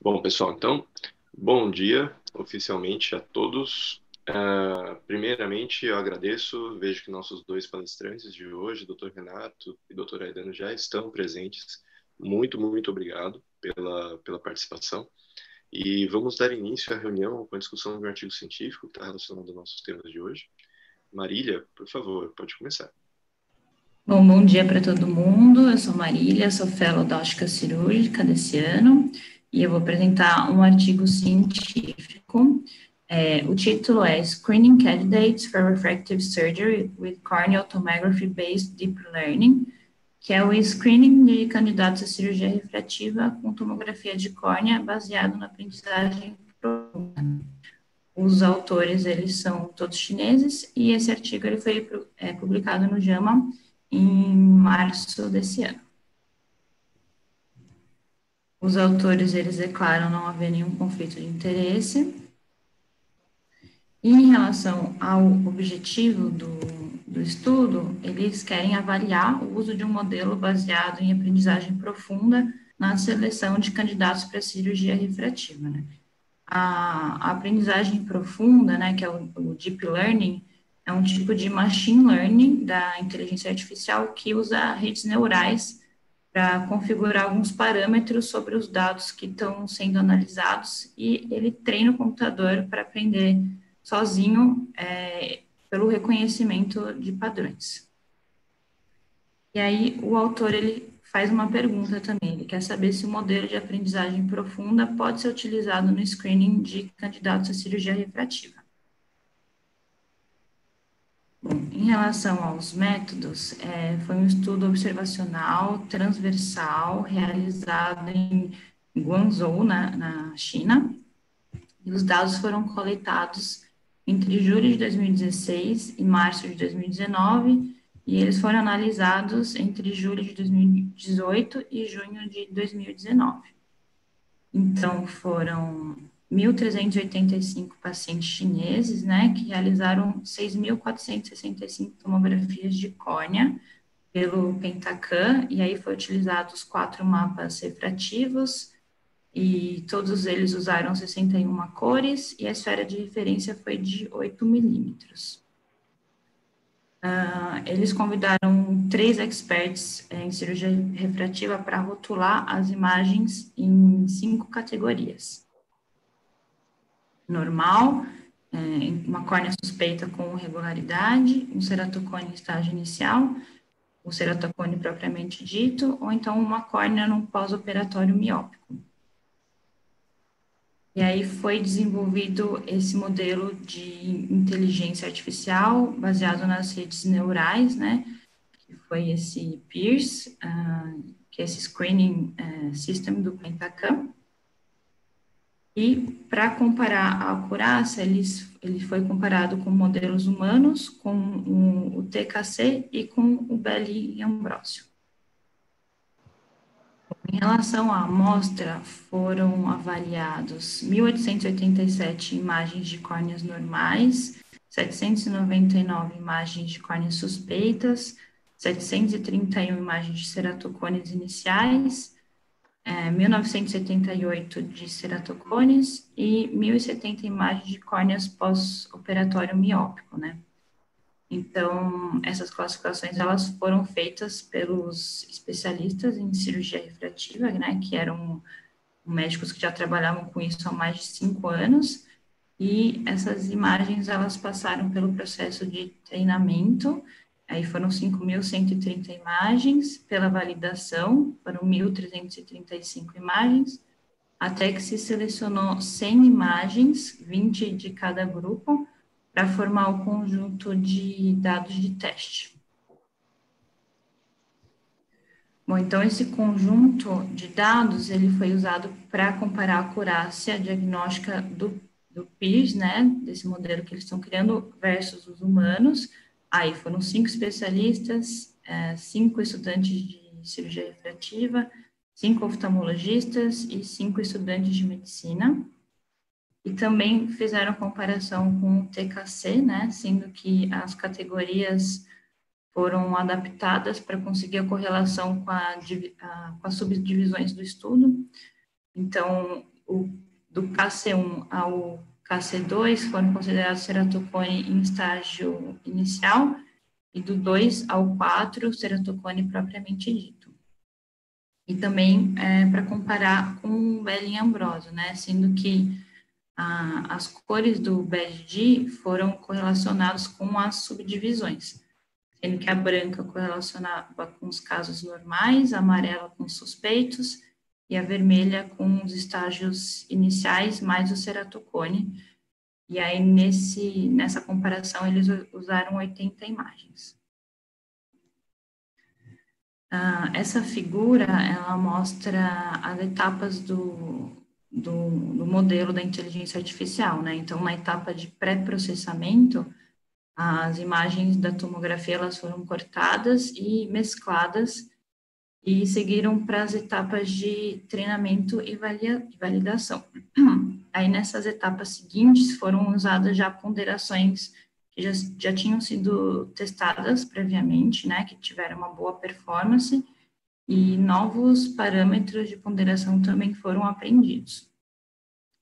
Bom, pessoal, então, bom dia oficialmente a todos. Primeiramente, eu agradeço, vejo que nossos dois palestrantes de hoje, Dr. Renato e Dr. Aidano, já estão presentes. Muito, muito obrigado pela participação. E vamos dar início à reunião com a discussão de um artigo científico que está relacionado aos nossos temas de hoje. Marília, por favor, pode começar. Bom dia para todo mundo. Eu sou Marília, sou fellow da ótica cirúrgica desse ano e eu vou apresentar um artigo científico. O título é Screening Candidates for Refractive Surgery with Corneal Tomography-Based Deep Learning, que é o screening de candidatos à cirurgia refrativa com tomografia de córnea baseado na aprendizagem profunda. Os autores, eles são todos chineses e esse artigo ele foi publicado no JAMA em março desse ano. Os autores, eles declaram não haver nenhum conflito de interesse. E em relação ao objetivo do estudo, eles querem avaliar o uso de um modelo baseado em aprendizagem profunda na seleção de candidatos para cirurgia refrativa, né? A aprendizagem profunda, né, que é o Deep Learning, é um tipo de machine learning da inteligência artificial que usa redes neurais para configurar alguns parâmetros sobre os dados que estão sendo analisados e ele treina o computador para aprender sozinho pelo reconhecimento de padrões. E aí o autor ele faz uma pergunta também, ele quer saber se o modelo de aprendizagem profunda pode ser utilizado no screening de candidatos à cirurgia refrativa. Bom, em relação aos métodos, foi um estudo observacional transversal realizado em Guangzhou, na China, e os dados foram coletados entre julho de 2016 e março de 2019, e eles foram analisados entre julho de 2018 e junho de 2019. Então, foram 1.385 pacientes chineses, né, que realizaram 6.465 tomografias de córnea pelo Pentacan, e aí foi utilizados 4 mapas refrativos, e todos eles usaram 61 cores, e a esfera de referência foi de 8 milímetros. Eles convidaram 3 experts em cirurgia refrativa para rotular as imagens em 5 categorias. Normal, uma córnea suspeita com regularidade, um ceratocone em estágio inicial, o ceratocone propriamente dito, ou então uma córnea num pós-operatório miópico. E aí foi desenvolvido esse modelo de inteligência artificial baseado nas redes neurais, né, que foi esse PIRS, que é esse Screening System do Pentacan. E para comparar a acurácia, ele foi comparado com modelos humanos, com o TKC e com o BLI Ambrósio. Em relação à amostra, foram avaliados 1.887 imagens de córneas normais, 799 imagens de córneas suspeitas, 731 imagens de ceratocones iniciais, 1.978 de ceratocones e 1.070 imagens de córneas pós-operatório miópico, né? Então, essas classificações, elas foram feitas pelos especialistas em cirurgia refrativa, né, que eram médicos que já trabalhavam com isso há mais de 5 anos, e essas imagens, elas passaram pelo processo de treinamento, aí foram 5.130 imagens, pela validação, foram 1.335 imagens, até que se selecionou 100 imagens, 20 de cada grupo, para formar o conjunto de dados de teste. Bom, então esse conjunto de dados, ele foi usado para comparar a acurácia diagnóstica do PIRS, né, desse modelo que eles estão criando, versus os humanos. Aí foram 5 especialistas, 5 estudantes de cirurgia refrativa, 5 oftalmologistas e 5 estudantes de medicina. E também fizeram comparação com o TKC, né, sendo que as categorias foram adaptadas para conseguir a correlação com as subdivisões do estudo. Então, do KC1 ao KC2 foram considerados ceratocone em estágio inicial, e do 2 ao 4, ceratocone propriamente dito. E também para comparar com o Behling-Ambrosio, né, sendo que as cores do BED foram correlacionadas com as subdivisões, sendo que a branca correlacionava com os casos normais, a amarela com os suspeitos e a vermelha com os estágios iniciais mais o ceratocone. E aí, nessa comparação, eles usaram 80 imagens. Essa figura, ela mostra as etapas do modelo da inteligência artificial, né? Então, na etapa de pré-processamento, as imagens da tomografia, elas foram cortadas e mescladas e seguiram para as etapas de treinamento e validação. Aí, nessas etapas seguintes, foram usadas já ponderações que já tinham sido testadas previamente, né, que tiveram uma boa performance, e novos parâmetros de ponderação também foram aprendidos.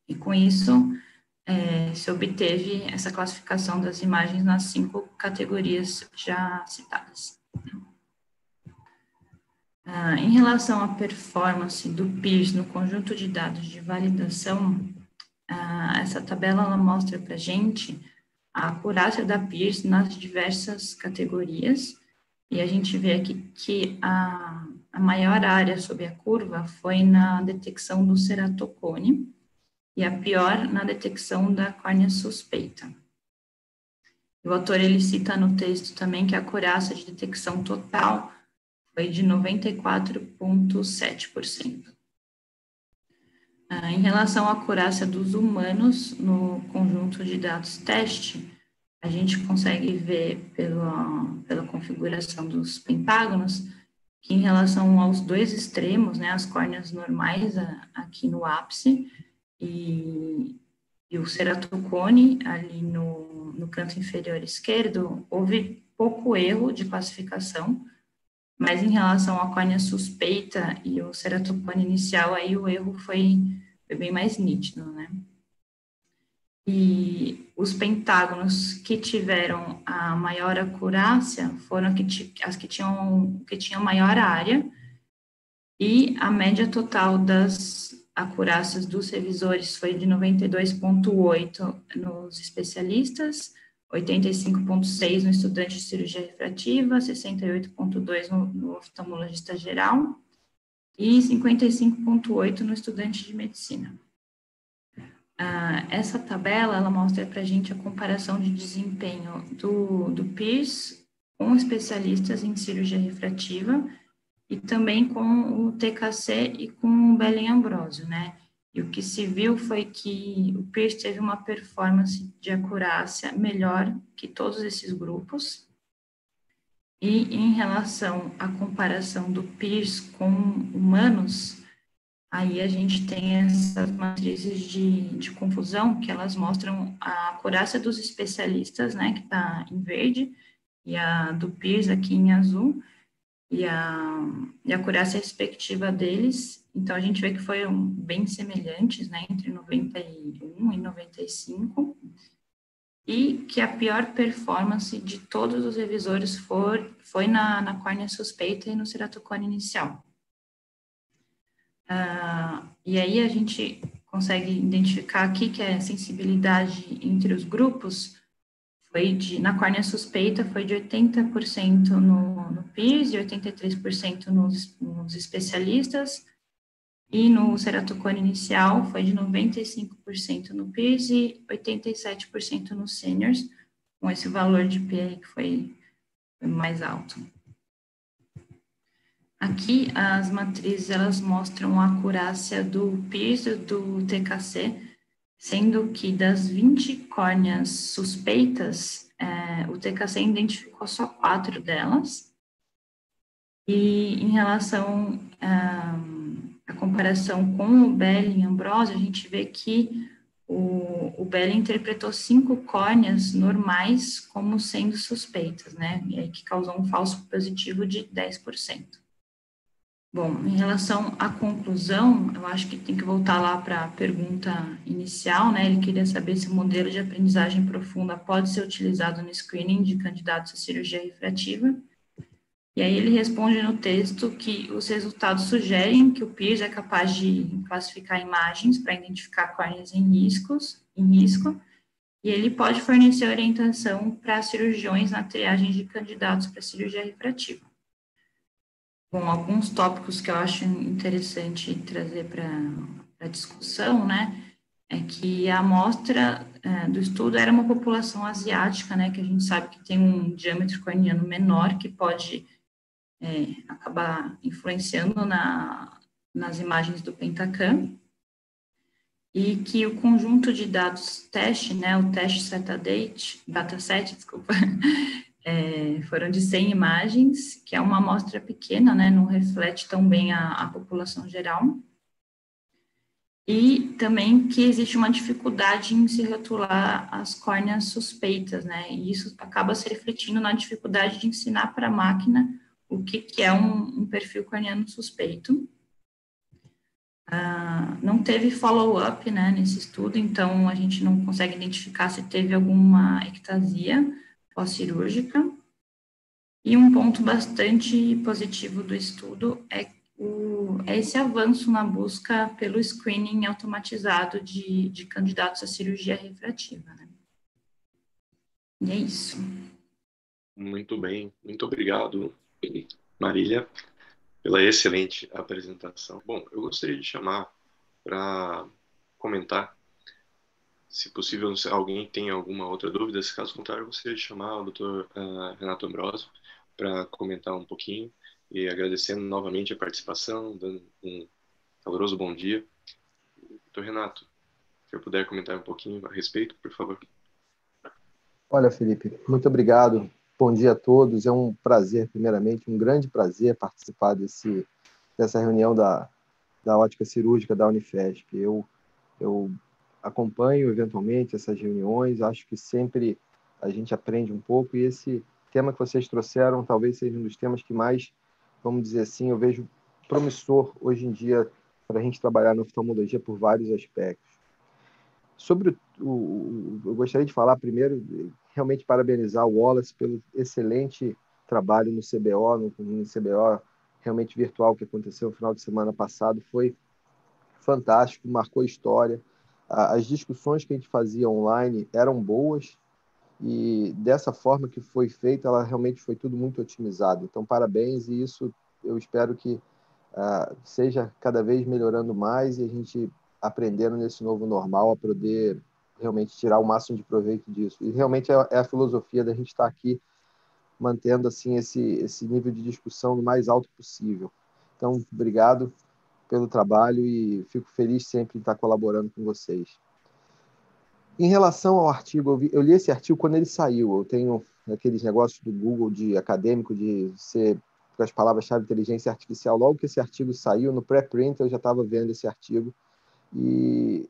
E com isso, se obteve essa classificação das imagens nas 5 categorias já citadas. Em relação à performance do PIRS no conjunto de dados de validação, essa tabela ela mostra para a gente a acurácia da PIRS nas diversas categorias, e a gente vê aqui que a maior área sob a curva foi na detecção do ceratocone, e a pior na detecção da córnea suspeita. O autor, ele cita no texto também que a acurácia de detecção total foi de 94,7%. Em relação à acurácia dos humanos no conjunto de dados teste, a gente consegue ver pela configuração dos pentágonos que, em relação aos dois extremos, né, as córneas normais aqui no ápice e o ceratocone ali no canto inferior esquerdo, houve pouco erro de classificação, mas em relação à córnea suspeita e o ceratocone inicial, aí o erro foi bem mais nítido, né? E os pentágonos que tiveram a maior acurácia foram as que tinham maior área, e a média total das acurácias dos revisores foi de 92,8 nos especialistas, 85,6 no estudante de cirurgia refrativa, 68,2 no oftalmologista geral e 55,8 no estudante de medicina. Essa tabela, ela mostra para a gente a comparação de desempenho do PIRS com especialistas em cirurgia refrativa e também com o TKC e com o Behling-Ambrosio, né? E o que se viu foi que o PIRS teve uma performance de acurácia melhor que todos esses grupos. E em relação à comparação do PIRS com humanos, aí a gente tem essas matrizes de confusão, que elas mostram a acurácia dos especialistas, né, que está em verde, e a do PIRS aqui em azul, e a acurácia respectiva deles. Então, a gente vê que foram bem semelhantes, né, entre 91 e 95, e que a pior performance de todos os revisores foi na córnea suspeita e no ceratocone inicial. E aí a gente consegue identificar aqui que a sensibilidade entre os grupos foi na córnea suspeita foi de 80% no PIRS e 83% nos especialistas, e no ceratocone inicial foi de 95% no PIRS e 87% nos seniors, com esse valor de P que foi mais alto. Aqui, as matrizes, elas mostram a acurácia do PIRS e do TKC, sendo que das 20 córneas suspeitas, o TKC identificou só 4 delas. E em relação à comparação com o Behling-Ambrosio, a gente vê que o Behling interpretou 5 córneas normais como sendo suspeitas, né? E aí que causou um falso positivo de 10%. Bom, em relação à conclusão, eu acho que tem que voltar lá para a pergunta inicial, né? Ele queria saber se o modelo de aprendizagem profunda pode ser utilizado no screening de candidatos à cirurgia refrativa. E aí ele responde no texto que os resultados sugerem que o PIRS é capaz de classificar imagens para identificar córneas em risco, e ele pode fornecer orientação para cirurgiões na triagem de candidatos para cirurgia refrativa. Bom, alguns tópicos que eu acho interessante trazer para a discussão, né, é que a amostra do estudo era uma população asiática, né, que a gente sabe que tem um diâmetro corneano menor, que pode acabar influenciando nas imagens do Pentacam, e que o conjunto de dados teste, né, o teste dataset, desculpa, foram de 100 imagens, que é uma amostra pequena, né, não reflete tão bem a população geral, e também que existe uma dificuldade em se rotular as córneas suspeitas, né, e isso acaba se refletindo na dificuldade de ensinar para a máquina o que é um perfil corneano suspeito. Não teve follow-up, né, nesse estudo, então a gente não consegue identificar se teve alguma ectasia pós-cirúrgica. E um ponto bastante positivo do estudo é esse avanço na busca pelo screening automatizado de candidatos à cirurgia refrativa, né? E é isso. Muito bem, muito obrigado, Marília, pela excelente apresentação. Bom, eu gostaria de chamar para comentar, se possível, se alguém tem alguma outra dúvida. Se caso contrário, eu gostaria de chamar o Dr. Renato Ambrosio para comentar um pouquinho e agradecendo novamente a participação, dando um caloroso bom dia. Dr. Renato, se eu puder comentar um pouquinho a respeito, por favor. Olha, Felipe, muito obrigado. Bom dia a todos. É um prazer, primeiramente, um grande prazer participar dessa reunião da ótica cirúrgica da Unifesp. Eu acompanho, eventualmente, essas reuniões. Acho que sempre a gente aprende um pouco. E esse tema que vocês trouxeram talvez seja um dos temas que mais, vamos dizer assim, eu vejo promissor hoje em dia para a gente trabalhar na oftalmologia por vários aspectos. Eu gostaria de falar primeiro, realmente parabenizar o Wallace pelo excelente trabalho no CBO, no CBO realmente virtual que aconteceu no final de semana passado. Foi fantástico, marcou história. As discussões que a gente fazia online eram boas e dessa forma que foi feita, ela realmente foi tudo muito otimizado. Então, parabéns, e isso eu espero que seja cada vez melhorando mais e a gente aprendendo nesse novo normal a poder realmente tirar o máximo de proveito disso. E realmente é a filosofia da gente estar aqui mantendo assim esse nível de discussão o mais alto possível. Então, obrigado pelo trabalho e fico feliz sempre em estar colaborando com vocês. Em relação ao artigo, eu li esse artigo quando ele saiu. Eu tenho aqueles negócios do Google de acadêmico de ser com as palavras-chave inteligência artificial. Logo que esse artigo saiu, no pré-print eu já estava vendo esse artigo. E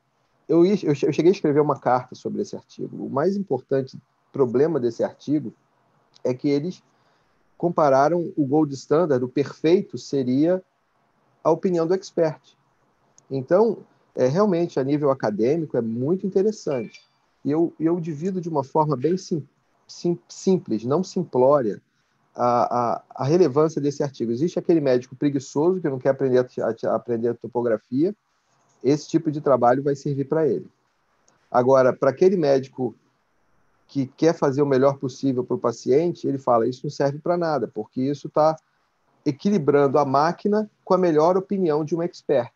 eu cheguei a escrever uma carta sobre esse artigo. O mais importante problema desse artigo é que eles compararam o gold standard, o perfeito seria a opinião do expert. Então, realmente, a nível acadêmico, é muito interessante. E eu divido de uma forma bem simples, não simplória, a relevância desse artigo. Existe aquele médico preguiçoso que não quer aprender a topografia, esse tipo de trabalho vai servir para ele. Agora, para aquele médico que quer fazer o melhor possível para o paciente, ele fala, isso não serve para nada, porque isso está equilibrando a máquina com a melhor opinião de um expert.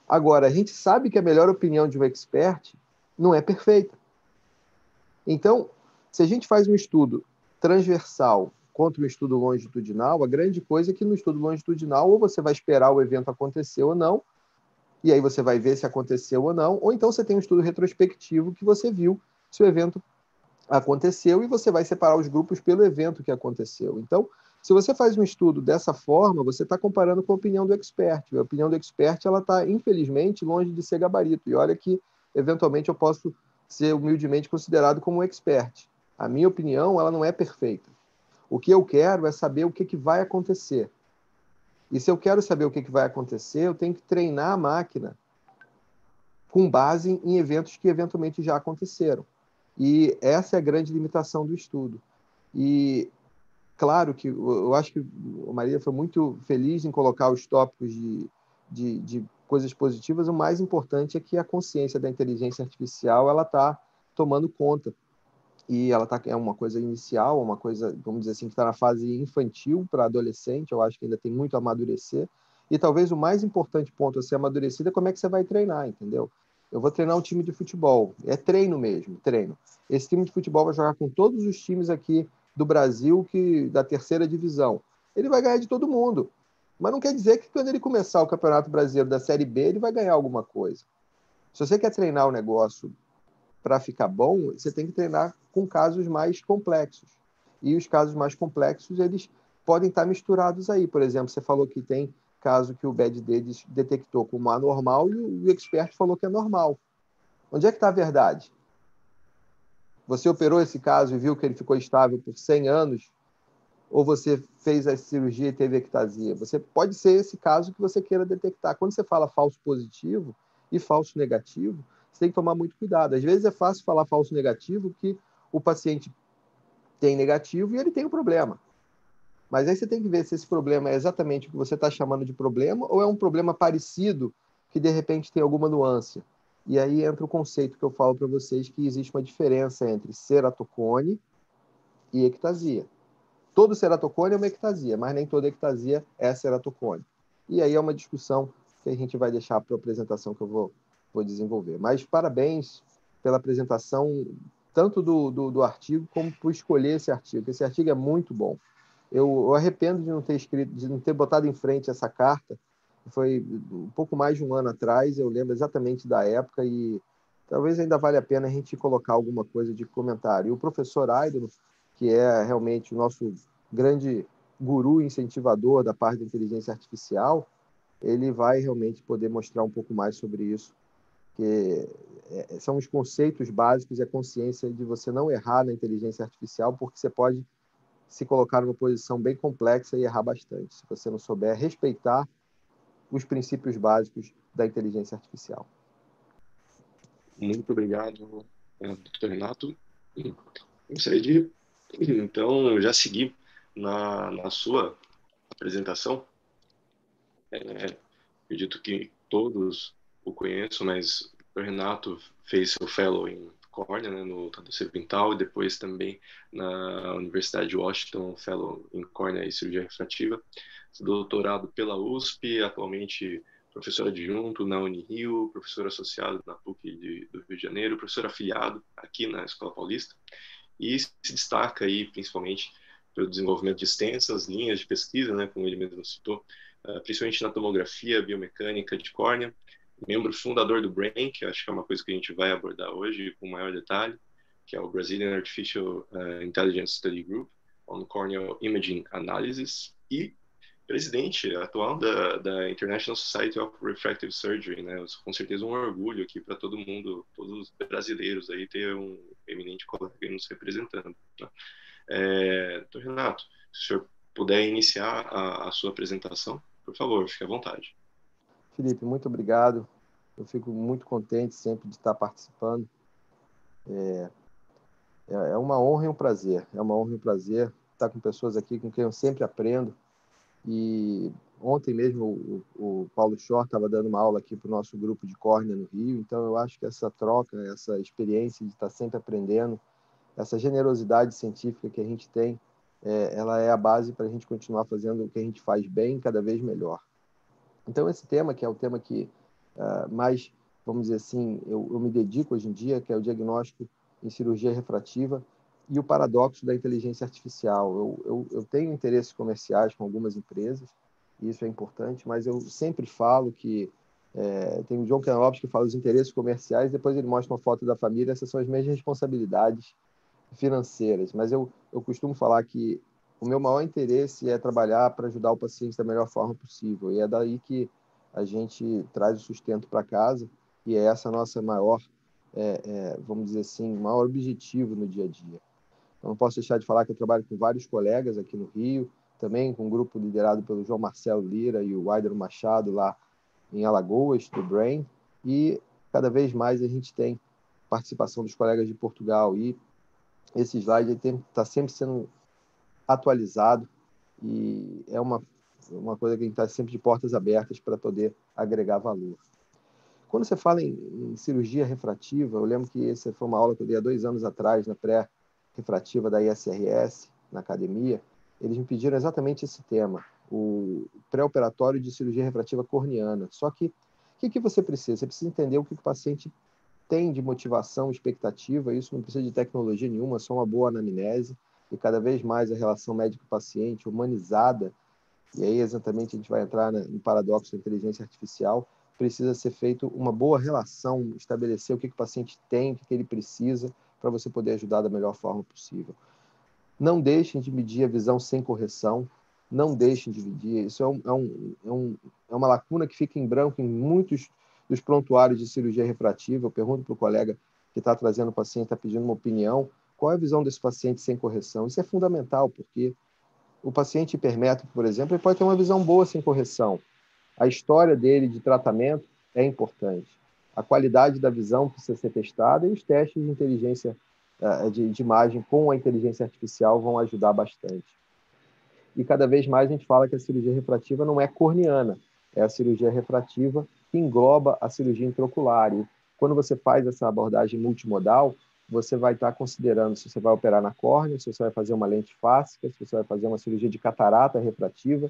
Agora, a gente sabe que a melhor opinião de um expert não é perfeita. Então, se a gente faz um estudo transversal contra um estudo longitudinal, a grande coisa é que no estudo longitudinal ou você vai esperar o evento acontecer ou não, e aí você vai ver se aconteceu ou não, ou então você tem um estudo retrospectivo que você viu se o evento aconteceu e você vai separar os grupos pelo evento que aconteceu. Então, se você faz um estudo dessa forma, você está comparando com a opinião do expert. A opinião do expert está, infelizmente, longe de ser gabarito. E olha que, eventualmente, eu posso ser humildemente considerado como um expert. A minha opinião ela não é perfeita. O que eu quero é saber o que vai acontecer. E se eu quero saber o que vai acontecer, eu tenho que treinar a máquina com base em eventos que eventualmente já aconteceram. E essa é a grande limitação do estudo. E claro que eu acho que a Maria foi muito feliz em colocar os tópicos de coisas positivas. O mais importante é que a consciência da inteligência artificial ela está tomando conta. E ela é uma coisa inicial, uma coisa, vamos dizer assim, que está na fase infantil para adolescente. Eu acho que ainda tem muito a amadurecer. E talvez o mais importante ponto a ser amadurecido é como é que você vai treinar, entendeu? Eu vou treinar um time de futebol. É treino mesmo, treino. Esse time de futebol vai jogar com todos os times aqui do Brasil da terceira divisão. Ele vai ganhar de todo mundo. Mas não quer dizer que quando ele começar o Campeonato Brasileiro da Série B, ele vai ganhar alguma coisa. Se você quer treinar o negócio para ficar bom, você tem que treinar com casos mais complexos. E os casos mais complexos, eles podem estar misturados aí. Por exemplo, você falou que tem caso que o BAD-D detectou como anormal e o expert falou que é normal. Onde é que está a verdade? Você operou esse caso e viu que ele ficou estável por 100 anos? Ou você fez a cirurgia e teve ectasia? Pode ser esse caso que você queira detectar. Quando você fala falso positivo e falso negativo, você tem que tomar muito cuidado. Às vezes é fácil falar falso negativo que o paciente tem negativo e ele tem um problema. Mas aí você tem que ver se esse problema é exatamente o que você está chamando de problema ou é um problema parecido que, de repente, tem alguma nuance. E aí entra o conceito que eu falo para vocês que existe uma diferença entre ceratocone e ectasia. Todo ceratocone é uma ectasia, mas nem toda ectasia é ceratocone. E aí é uma discussão que a gente vai deixar para a apresentação que eu vou desenvolver. Mas parabéns pela apresentação, tanto do artigo como por escolher esse artigo. Esse artigo é muito bom. Eu arrependo de não ter escrito, de não ter botado em frente essa carta. Foi um pouco mais de um ano atrás, eu lembro exatamente da época e talvez ainda valha a pena a gente colocar alguma coisa de comentário. E o professor Aidano, que é realmente o nosso grande guru incentivador da parte da inteligência artificial, ele vai realmente poder mostrar um pouco mais sobre isso, que são os conceitos básicos e a consciência de você não errar na inteligência artificial, porque você pode se colocar numa posição bem complexa e errar bastante, se você não souber respeitar os princípios básicos da inteligência artificial. Muito obrigado, Dr. Renato. Gostaria de, então, já seguir na sua apresentação. Acredito que todos o conheçam, mas o Renato fez seu fellow em córnea, né, no Tadeusz Pintal, e depois também na Universidade de Washington, fellow em córnea e cirurgia refrativa, doutorado pela USP, atualmente professor adjunto na Unirio, professor associado na PUC do Rio de Janeiro, professor afiliado aqui na Escola Paulista, e se destaca aí principalmente pelo desenvolvimento de extensas linhas de pesquisa, né, como ele mesmo citou, principalmente na tomografia biomecânica de córnea, membro fundador do BRAIN, que acho que é uma coisa que a gente vai abordar hoje com maior detalhe, que é o Brazilian Artificial Intelligence Study Group on Corneal Imaging Analysis, e presidente atual da International Society of Refractive Surgery, né? Com certeza um orgulho aqui para todo mundo, todos os brasileiros aí, ter um eminente colega nos representando. Tá? Dr. Renato, se o senhor puder iniciar a sua apresentação, por favor, fique à vontade. Felipe, muito obrigado. Eu fico muito contente sempre de estar participando. É uma honra e um prazer. É uma honra e um prazer estar com pessoas aqui com quem eu sempre aprendo. E ontem mesmo o Paulo Shore estava dando uma aula aqui para o nosso grupo de córnea no Rio. Então eu acho que essa troca, essa experiência de estar sempre aprendendo, essa generosidade científica que a gente tem, ela é a base para a gente continuar fazendo o que a gente faz bem, cada vez melhor. Então esse tema, que é o tema que mais, vamos dizer assim, eu me dedico hoje em dia, que é o diagnóstico em cirurgia refrativa e o paradoxo da inteligência artificial. Eu tenho interesses comerciais com algumas empresas, e isso é importante, mas eu sempre falo que tem o John Canopus que fala os interesses comerciais, depois ele mostra uma foto da família, essas são as minhas responsabilidades financeiras, mas eu costumo falar que o meu maior interesse é trabalhar para ajudar o paciente da melhor forma possível, e é daí que a gente traz o sustento para casa, e é essa a nossa maior, vamos dizer assim, maior objetivo no dia a dia. Eu não posso deixar de falar que eu trabalho com vários colegas aqui no Rio, também com um grupo liderado pelo João Marcelo Lira e o Aidaro Machado lá em Alagoas, do Brain, e cada vez mais a gente tem participação dos colegas de Portugal, e esse slide está sempre sendo atualizado, e é uma coisa que a gente está sempre de portas abertas para poder agregar valor. Quando você fala em cirurgia refrativa, eu lembro que essa foi uma aula que eu dei há 2 anos atrás, na pré-refrativa da ISRS, na academia. Eles me pediram exatamente esse tema, o pré-operatório de cirurgia refrativa corneana. Só que, o que você precisa? Você precisa entender o que o paciente tem de motivação, expectativa. Isso não precisa de tecnologia nenhuma, só uma boa anamnese, e cada vez mais a relação médico-paciente humanizada, e aí exatamente a gente vai entrar no paradoxo da inteligência artificial. Precisa ser feito uma boa relação, estabelecer o que o paciente tem, o que ele precisa, para você poder ajudar da melhor forma possível. Não deixem de medir a visão sem correção, não deixem de medir. Isso é uma lacuna que fica em branco em muitos dos prontuários de cirurgia refrativa. Eu pergunto para o colega que está trazendo o paciente, está pedindo uma opinião, qual é a visão desse paciente sem correção? Isso é fundamental, porque o paciente hipermétrope, por exemplo, ele pode ter uma visão boa sem correção. A história dele de tratamento é importante. A qualidade da visão precisa ser testada, e os testes de inteligência de imagem com a inteligência artificial vão ajudar bastante. E cada vez mais a gente fala que a cirurgia refrativa não é corneana, é a cirurgia refrativa que engloba a cirurgia intraocular. E quando você faz essa abordagem multimodal, você vai estar considerando se você vai operar na córnea, se você vai fazer uma lente fáscica, se você vai fazer uma cirurgia de catarata refrativa,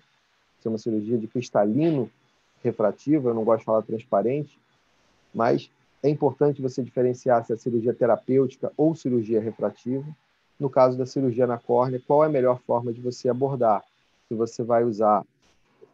se é uma cirurgia de cristalino refrativa. Eu não gosto de falar transparente, mas é importante você diferenciar se é cirurgia terapêutica ou cirurgia refrativa. No caso da cirurgia na córnea, qual é a melhor forma de você abordar? Se você vai usar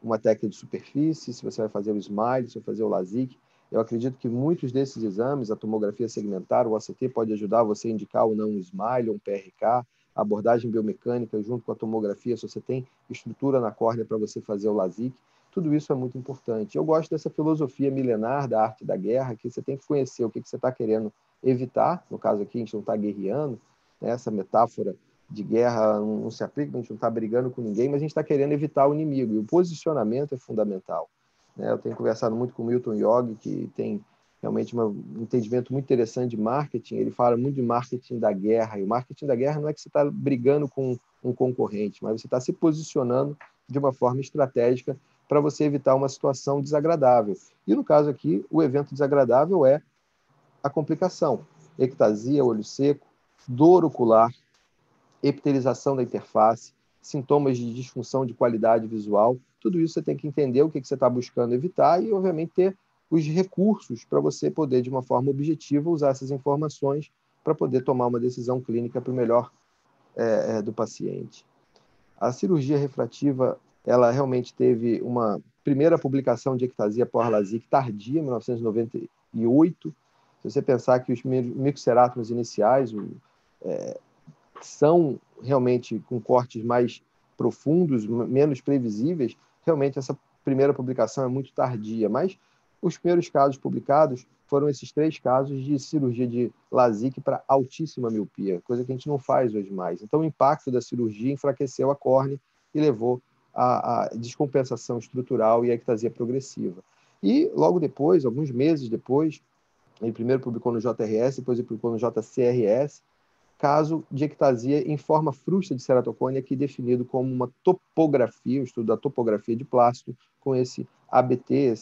uma técnica de superfície, se você vai fazer o SMILE, se vai fazer o LASIK. Eu acredito que muitos desses exames, a tomografia segmentar, o OCT, pode ajudar você a indicar ou não um SMILE ou um PRK, a abordagem biomecânica junto com a tomografia, se você tem estrutura na córnea para você fazer o LASIK. Tudo isso é muito importante. Eu gosto dessa filosofia milenar da arte da guerra, que você tem que conhecer o que você está querendo evitar. No caso aqui, a gente não está guerreando, né? Essa metáfora de guerra não se aplica, a gente não está brigando com ninguém, mas a gente está querendo evitar o inimigo, e o posicionamento é fundamental, né? Eu tenho conversado muito com o Milton Yogi, que tem realmente um entendimento muito interessante de marketing. Ele fala muito de marketing da guerra, e o marketing da guerra não é que você está brigando com um concorrente, mas você está se posicionando de uma forma estratégica para você evitar uma situação desagradável. E no caso aqui, o evento desagradável é a complicação: ectasia, olho seco, dor ocular, epitelização da interface, sintomas de disfunção de qualidade visual. Tudo isso você tem que entender o que você está buscando evitar e, obviamente, ter os recursos para você poder, de uma forma objetiva, usar essas informações para poder tomar uma decisão clínica para o melhor do paciente. A cirurgia refrativa, ela realmente teve uma primeira publicação de ectasia por-LASIK tardia, em 1998. Se você pensar que os microcerátomos iniciais são realmente com cortes mais profundos, menos previsíveis, realmente essa primeira publicação é muito tardia, mas os primeiros casos publicados foram esses 3 casos de cirurgia de LASIK para altíssima miopia, coisa que a gente não faz hoje mais. Então, o impacto da cirurgia enfraqueceu a córnea e levou à descompensação estrutural e à ectasia progressiva. E, logo depois, alguns meses depois, ele primeiro publicou no JRS, depois ele publicou no JCRS, caso de ectasia em forma frustra de ceratocônia, aqui definido como uma topografia, o estudo da topografia de plástico, com esse ABT,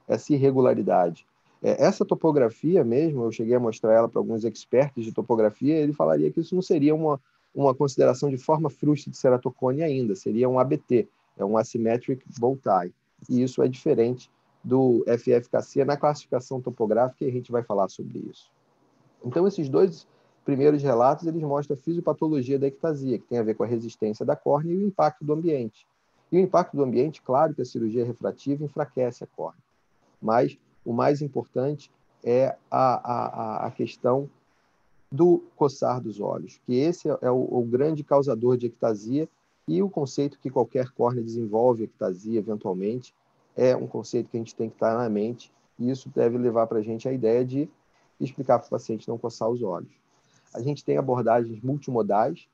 essa irregularidade. Essa topografia mesmo, eu cheguei a mostrar ela para alguns expertos de topografia, ele falaria que isso não seria uma consideração de forma frustra de ceratocônia ainda, seria um ABT, é um Asymmetric Bow Tie, e isso é diferente do FFKC na classificação topográfica, e a gente vai falar sobre isso. Então, esses 2 primeiros relatos, eles mostram a fisiopatologia da ectasia, que tem a ver com a resistência da córnea e o impacto do ambiente. E o impacto do ambiente, claro que a cirurgia refrativa enfraquece a córnea, mas o mais importante é a questão do coçar dos olhos, que esse é o grande causador de ectasia, e o conceito que qualquer córnea desenvolve ectasia eventualmente é um conceito que a gente tem que estar na mente, e isso deve levar para a gente a ideia de explicar para o paciente não coçar os olhos. A gente tem abordagens multimodais.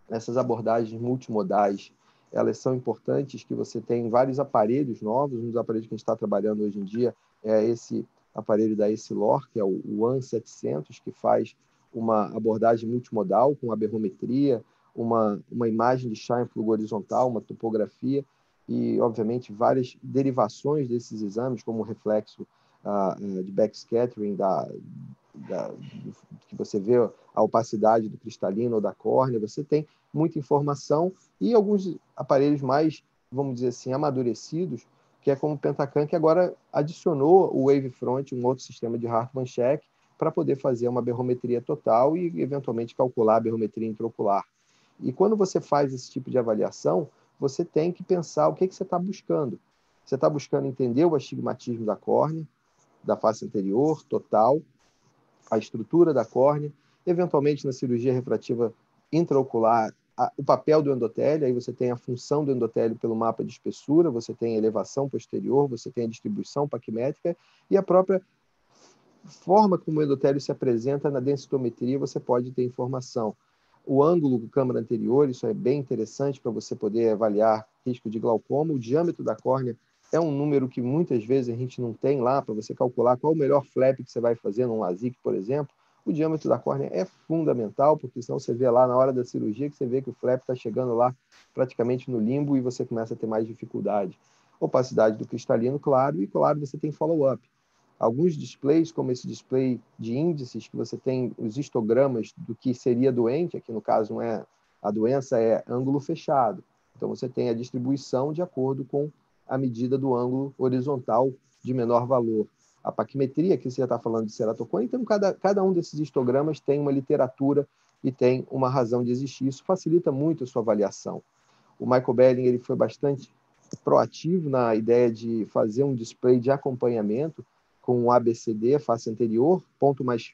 Essas abordagens multimodais, elas são importantes, que você tem vários aparelhos novos. Um dos aparelhos que a gente está trabalhando hoje em dia é esse aparelho da Essilor, que é o ONE 700, que faz uma abordagem multimodal com aberrometria, uma imagem de chá em fluxo horizontal, uma topografia e, obviamente, várias derivações desses exames, como o reflexo de backscattering, que você vê a opacidade do cristalino ou da córnea. Você tem muita informação e alguns aparelhos mais, vamos dizer assim, amadurecidos, que é como o Pentacam, que agora adicionou o Wavefront, um outro sistema de Hartmann-Check, para poder fazer uma aberrometria total e, eventualmente, calcular a aberrometria intraocular. E quando você faz esse tipo de avaliação, você tem que pensar o que você está buscando. Você está buscando entender o astigmatismo da córnea, da face anterior, total, a estrutura da córnea, eventualmente na cirurgia refrativa intraocular, o papel do endotélio. Aí você tem a função do endotélio pelo mapa de espessura, você tem a elevação posterior, você tem a distribuição paquimétrica e a própria forma como o endotélio se apresenta na densitometria. Você pode ter informação. O ângulo do câmara anterior, isso é bem interessante para você poder avaliar risco de glaucoma. O diâmetro da córnea é um número que muitas vezes a gente não tem lá para você calcular qual o melhor flap que você vai fazer num LASIK, por exemplo. O diâmetro da córnea é fundamental, porque senão você vê lá na hora da cirurgia que você vê que o flap está chegando lá praticamente no limbo e você começa a ter mais dificuldade. Opacidade do cristalino, claro, e claro, você tem follow-up. Alguns displays, como esse display de índices, que você tem os histogramas do que seria doente, aqui no caso não é a doença, é ângulo fechado. Então você tem a distribuição de acordo com a medida do ângulo horizontal de menor valor. A paquimetria, que você já está falando de ceratocone, então cada um desses histogramas tem uma literatura e tem uma razão de existir. Isso facilita muito a sua avaliação. O Michael Belling ele foi bastante proativo na ideia de fazer um display de acompanhamento com o ABCD, face anterior, ponto mais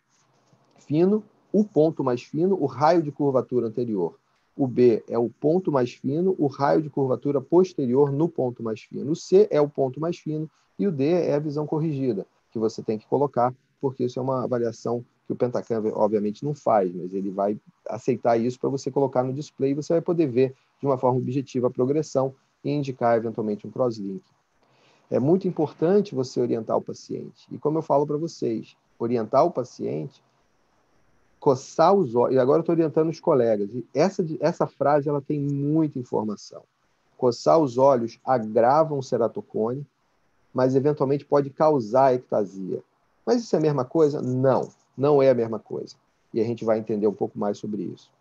fino, o ponto mais fino, o raio de curvatura anterior. O B é o ponto mais fino, o raio de curvatura posterior no ponto mais fino. O C é o ponto mais fino e o D é a visão corrigida, que você tem que colocar, porque isso é uma avaliação que o Pentacam, obviamente, não faz, mas ele vai aceitar isso para você colocar no display e você vai poder ver de uma forma objetiva a progressão e indicar, eventualmente, um crosslink. É muito importante você orientar o paciente. E como eu falo para vocês, orientar o paciente, coçar os olhos. E agora eu estou orientando os colegas. E essa frase ela tem muita informação. Coçar os olhos agrava um ceratocone, mas eventualmente pode causar ectasia. Mas isso é a mesma coisa? Não, não é a mesma coisa. E a gente vai entender um pouco mais sobre isso.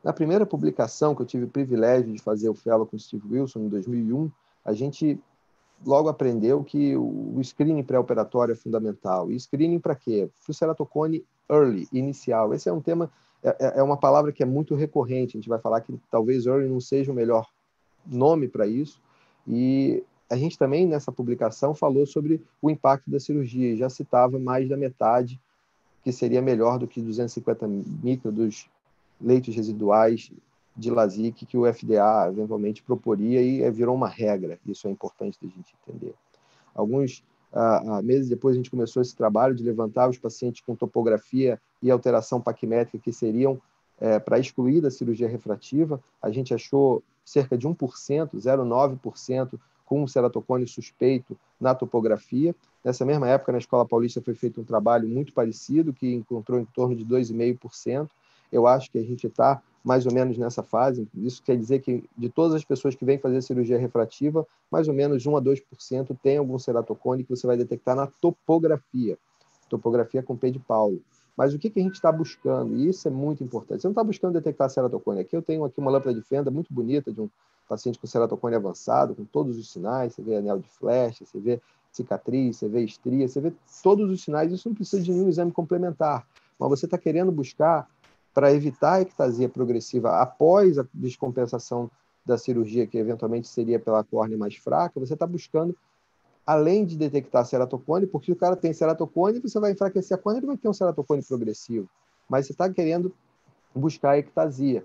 Na primeira publicação que eu tive o privilégio de fazer o fellow com o Steve Wilson, em 2001, a gente logo aprendeu que o screening pré-operatório é fundamental. E screening para quê? Para o ceratocone early, inicial. Esse é um tema, é uma palavra que é muito recorrente. A gente vai falar que talvez early não seja o melhor nome para isso. E a gente também, nessa publicação, falou sobre o impacto da cirurgia. Já citava mais da metade, que seria melhor do que 250 micra dos leitos residuais de LASIK que o FDA eventualmente proporia e virou uma regra. Isso é importante da gente entender. Alguns meses depois a gente começou esse trabalho de levantar os pacientes com topografia e alteração paquimétrica que seriam para excluir da cirurgia refrativa. A gente achou cerca de 1%, 0,9% com um ceratocone suspeito na topografia. Nessa mesma época, na Escola Paulista, foi feito um trabalho muito parecido, que encontrou em torno de 2,5%. Eu acho que a gente está mais ou menos nessa fase. Isso quer dizer que, de todas as pessoas que vêm fazer cirurgia refrativa, mais ou menos 1 a 2% tem algum ceratocone que você vai detectar na topografia. Topografia com P de Paulo. Mas o que a gente está buscando? E isso é muito importante. Você não está buscando detectar ceratocone. Aqui eu tenho uma lâmpada de fenda muito bonita de um paciente com ceratocone avançado, com todos os sinais. Você vê anel de flecha, você vê cicatriz, você vê estria, você vê todos os sinais. Isso não precisa de nenhum exame complementar. Mas você está querendo buscar para evitar a ectasia progressiva após a descompensação da cirurgia, que eventualmente seria pela córnea mais fraca. Você está buscando, além de detectar ceratocone, porque o cara tem ceratocone, você vai enfraquecer a córnea, ele vai ter um ceratocone progressivo. Mas você está querendo buscar a ectasia,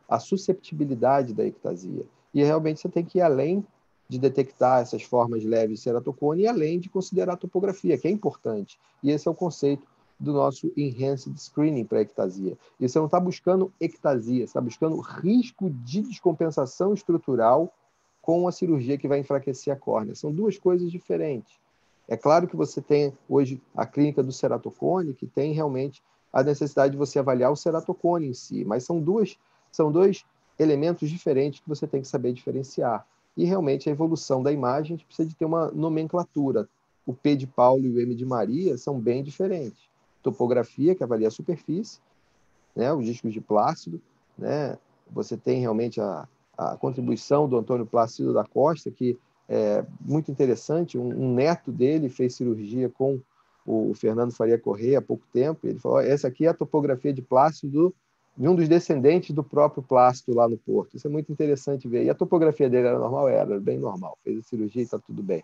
a susceptibilidade da ectasia. E realmente você tem que ir além de detectar essas formas leves de ceratocone e além de considerar a topografia, que é importante. E esse é o conceito do nosso Enhanced Screening para ectasia. E você não está buscando ectasia, você está buscando risco de descompensação estrutural com a cirurgia que vai enfraquecer a córnea. São duas coisas diferentes. É claro que você tem hoje a clínica do ceratocone, que tem realmente a necessidade de você avaliar o ceratocone em si, mas são dois elementos diferentes que você tem que saber diferenciar. E realmente a evolução da imagem, a gente precisa de ter uma nomenclatura. O P de Paulo e o M de Maria são bem diferentes. Topografia, que avalia a superfície, né, os discos de Plácido, né, você tem realmente a contribuição do Antônio Plácido da Costa, que é muito interessante. Um neto dele fez cirurgia com o Fernando Faria Corrêa há pouco tempo, e ele falou, essa aqui é a topografia de Plácido de um dos descendentes do próprio Plácido lá no Porto. Isso é muito interessante ver. E a topografia dele era normal? Era bem normal. Fez a cirurgia e está tudo bem.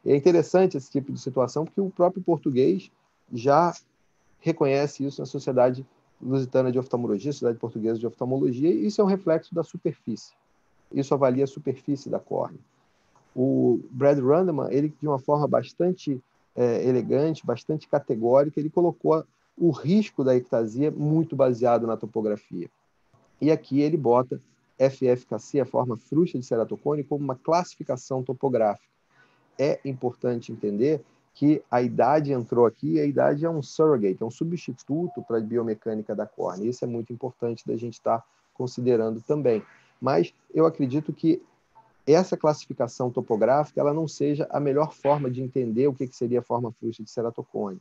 E é interessante esse tipo de situação, porque o próprio português já reconhece isso na Sociedade Lusitana de Oftalmologia, Sociedade Portuguesa de Oftalmologia, e isso é um reflexo da superfície. Isso avalia a superfície da córnea. O Brad Rundeman, ele de uma forma bastante elegante, bastante categórica, ele colocou o risco da ectasia muito baseado na topografia. E aqui ele bota FFKC, a forma frouxa de ceratocone, como uma classificação topográfica. É importante entender que a idade entrou aqui, e a idade é um surrogate, é um substituto para a biomecânica da córnea. Isso é muito importante da gente estar considerando também. Mas eu acredito que essa classificação topográfica ela não seja a melhor forma de entender o que seria a forma frouxa de ceratocone.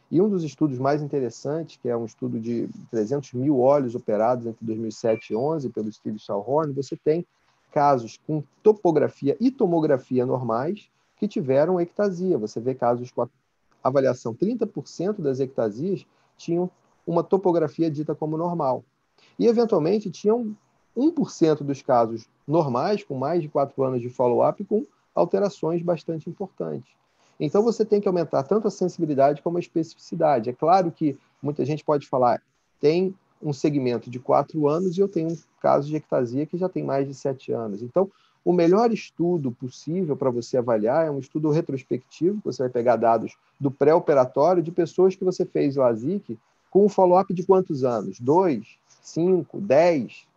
E um dos estudos mais interessantes, que é um estudo de 300 mil olhos operados entre 2007 e 2011 pelo Steve Schallhorn, você tem casos com topografia e tomografia normais que tiveram ectasia. Você vê casos com a avaliação, 30% das ectasias tinham uma topografia dita como normal. E, eventualmente, tinham 1% dos casos normais, com mais de 4 anos de follow-up, com alterações bastante importantes. Então, você tem que aumentar tanto a sensibilidade como a especificidade. É claro que muita gente pode falar, tem um segmento de 4 anos e eu tenho um caso de ectasia que já tem mais de 7 anos. Então, o melhor estudo possível para você avaliar é um estudo retrospectivo, você vai pegar dados do pré-operatório de pessoas que você fez LASIK com um follow-up de quantos anos? 2, 5, 10?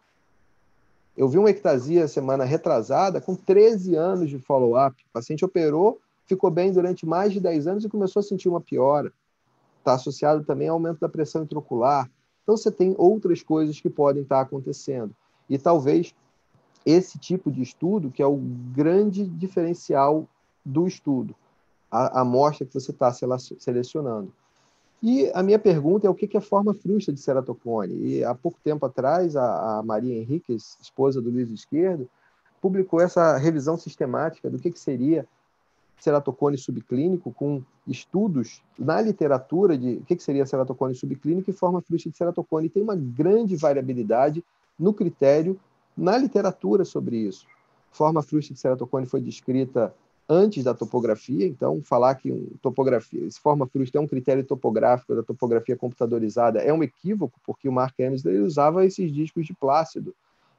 Eu vi uma ectasia semana retrasada com 13 anos de follow-up. O paciente operou, ficou bem durante mais de 10 anos e começou a sentir uma piora. Está associado também ao aumento da pressão intraocular. Então, você tem outras coisas que podem estar acontecendo. E talvez esse tipo de estudo, que é o grande diferencial do estudo, a amostra que você está selecionando. E a minha pergunta é o que é forma frouxa de ceratocone? E há pouco tempo atrás, a Maria Henriquez, esposa do Luiz Esquerdo, publicou essa revisão sistemática do que seria ceratocone subclínico, com estudos na literatura de o que seria ceratocone subclínico e forma frouxa de ceratocone. E tem uma grande variabilidade no critério na literatura sobre isso. Forma frouxa de ceratocone foi descrita antes da topografia, então falar que forma frouxa é um critério topográfico da topografia computadorizada é um equívoco, porque o Mark Emsler usava esses discos de Plácido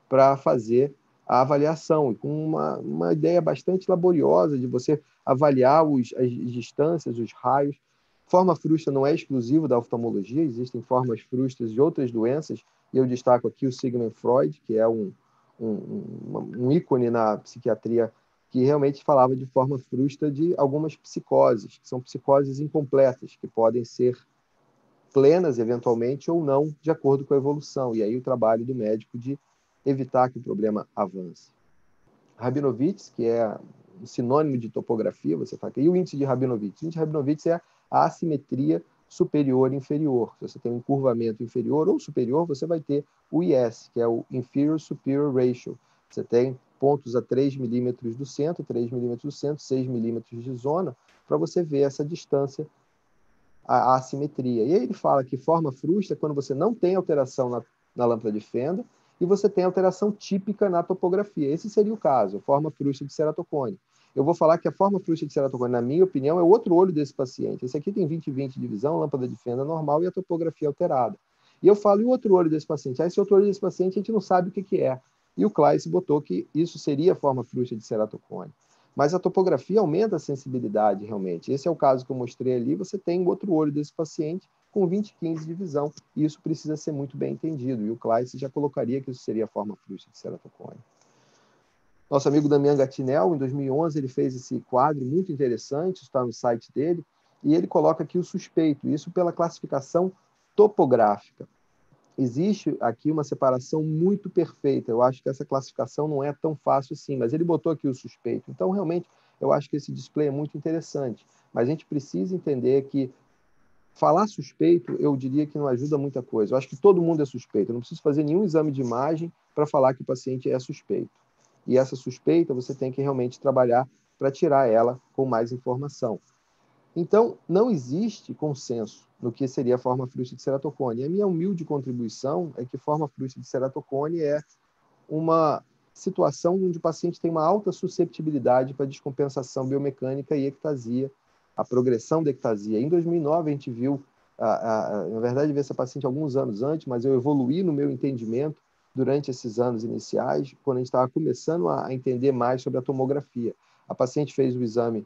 para fazer a avaliação, e com uma ideia bastante laboriosa de você avaliar as distâncias, os raios. Forma frouxa não é exclusivo da oftalmologia, existem formas frustras de outras doenças, e eu destaco aqui o Sigmund Freud, que é um ícone na psiquiatria, que realmente falava de forma frustra de algumas psicoses, que são psicoses incompletas, que podem ser plenas, eventualmente, ou não, de acordo com a evolução. E aí o trabalho do médico de evitar que o problema avance. Rabinowitz, que é um sinônimo de topografia, você fala aqui. E o índice de Rabinowitz? O índice de Rabinowitz é a assimetria superior e inferior. Se você tem um encurvamento inferior ou superior, você vai ter o IS, que é o Inferior Superior Ratio. Você tem pontos a 3 milímetros do centro, 3 milímetros do centro, 6 milímetros de zona, para você ver essa distância, a assimetria. E aí ele fala que forma frustra é quando você não tem alteração na lâmpada de fenda e você tem alteração típica na topografia. Esse seria o caso, forma frustra de ceratocone. Eu vou falar que a forma frustra de ceratocone, na minha opinião, é o outro olho desse paciente. Esse aqui tem 20/20 de visão, lâmpada de fenda normal e a topografia alterada. E eu falo, e o outro olho desse paciente? Esse outro olho desse paciente a gente não sabe o que é. E o Claes botou que isso seria a forma frustra de ceratocone. Mas a topografia aumenta a sensibilidade, realmente. Esse é o caso que eu mostrei ali. Você tem o outro olho desse paciente com 20/15 de visão, e isso precisa ser muito bem entendido, e o Kleist já colocaria que isso seria a forma frustra de ceratocone. Nosso amigo Damian Gatinel, em 2011, ele fez esse quadro muito interessante, está no site dele, e ele coloca aqui o suspeito, isso pela classificação topográfica. Existe aqui uma separação muito perfeita, eu acho que essa classificação não é tão fácil assim, mas ele botou aqui o suspeito, então realmente eu acho que esse display é muito interessante, mas a gente precisa entender que falar suspeito, eu diria que não ajuda muita coisa, eu acho que todo mundo é suspeito, eu não preciso fazer nenhum exame de imagem para falar que o paciente é suspeito. E essa suspeita você tem que realmente trabalhar para tirar ela com mais informação. Então, não existe consenso no que seria a forma frustra de ceratocone. A minha humilde contribuição é que forma frustra de ceratocone é uma situação onde o paciente tem uma alta susceptibilidade para descompensação biomecânica e ectasia, a progressão da ectasia. Em 2009, a gente viu, na verdade, vi essa paciente alguns anos antes, mas eu evoluí no meu entendimento durante esses anos iniciais, quando a gente estava começando a entender mais sobre a tomografia. A paciente fez o exame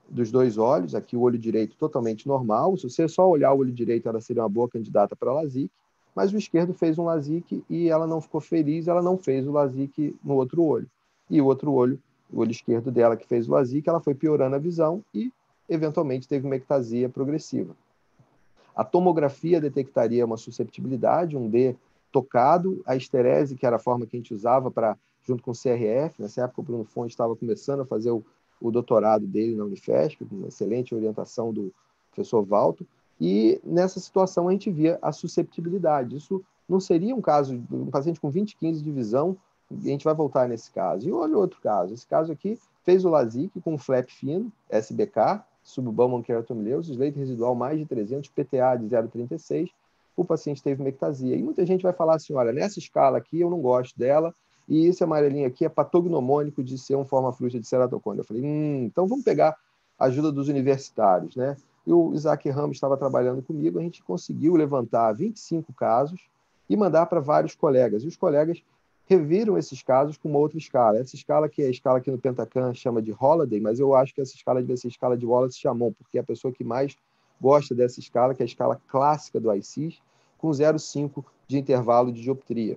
dos dois olhos, aqui o olho direito totalmente normal, se você só olhar o olho direito, ela seria uma boa candidata para LASIK, mas o esquerdo fez um LASIK e ela não ficou feliz, ela não fez o LASIK no outro olho. E o outro olho, o olho esquerdo dela que fez o LASIK, ela foi piorando a visão e, eventualmente, teve uma ectasia progressiva. A tomografia detectaria uma susceptibilidade, um D tocado, a esterese, que era a forma que a gente usava para, junto com o CRF, nessa época o Bruno Fonte estava começando a fazer o doutorado dele na Unifesp, com uma excelente orientação do professor Valto, e nessa situação a gente via a susceptibilidade. Isso não seria um caso, um paciente com 20/15 de visão, a gente vai voltar nesse caso. E olha outro caso, esse caso aqui fez o LASIK com um flap fino, SBK, subbulbar keratomileus, slate residual mais de 300, PTA de 0,36, o paciente teve uma ectasia. E muita gente vai falar assim, olha, nessa escala aqui eu não gosto dela, e esse amarelinho aqui é patognomônico de ser uma forma frustra de ceratocone. Eu falei, então vamos pegar a ajuda dos universitários, né? E o Isaac Ramos estava trabalhando comigo, a gente conseguiu levantar 25 casos e mandar para vários colegas. E os colegas reviram esses casos com uma outra escala. Essa escala que é a escala que no Pentacan chama de Holiday, mas eu acho que essa escala deve ser a escala de Wallace-Chamon, porque é a pessoa que mais gosta dessa escala, que é a escala clássica do ICIS, com 0,5 de intervalo de dioptria.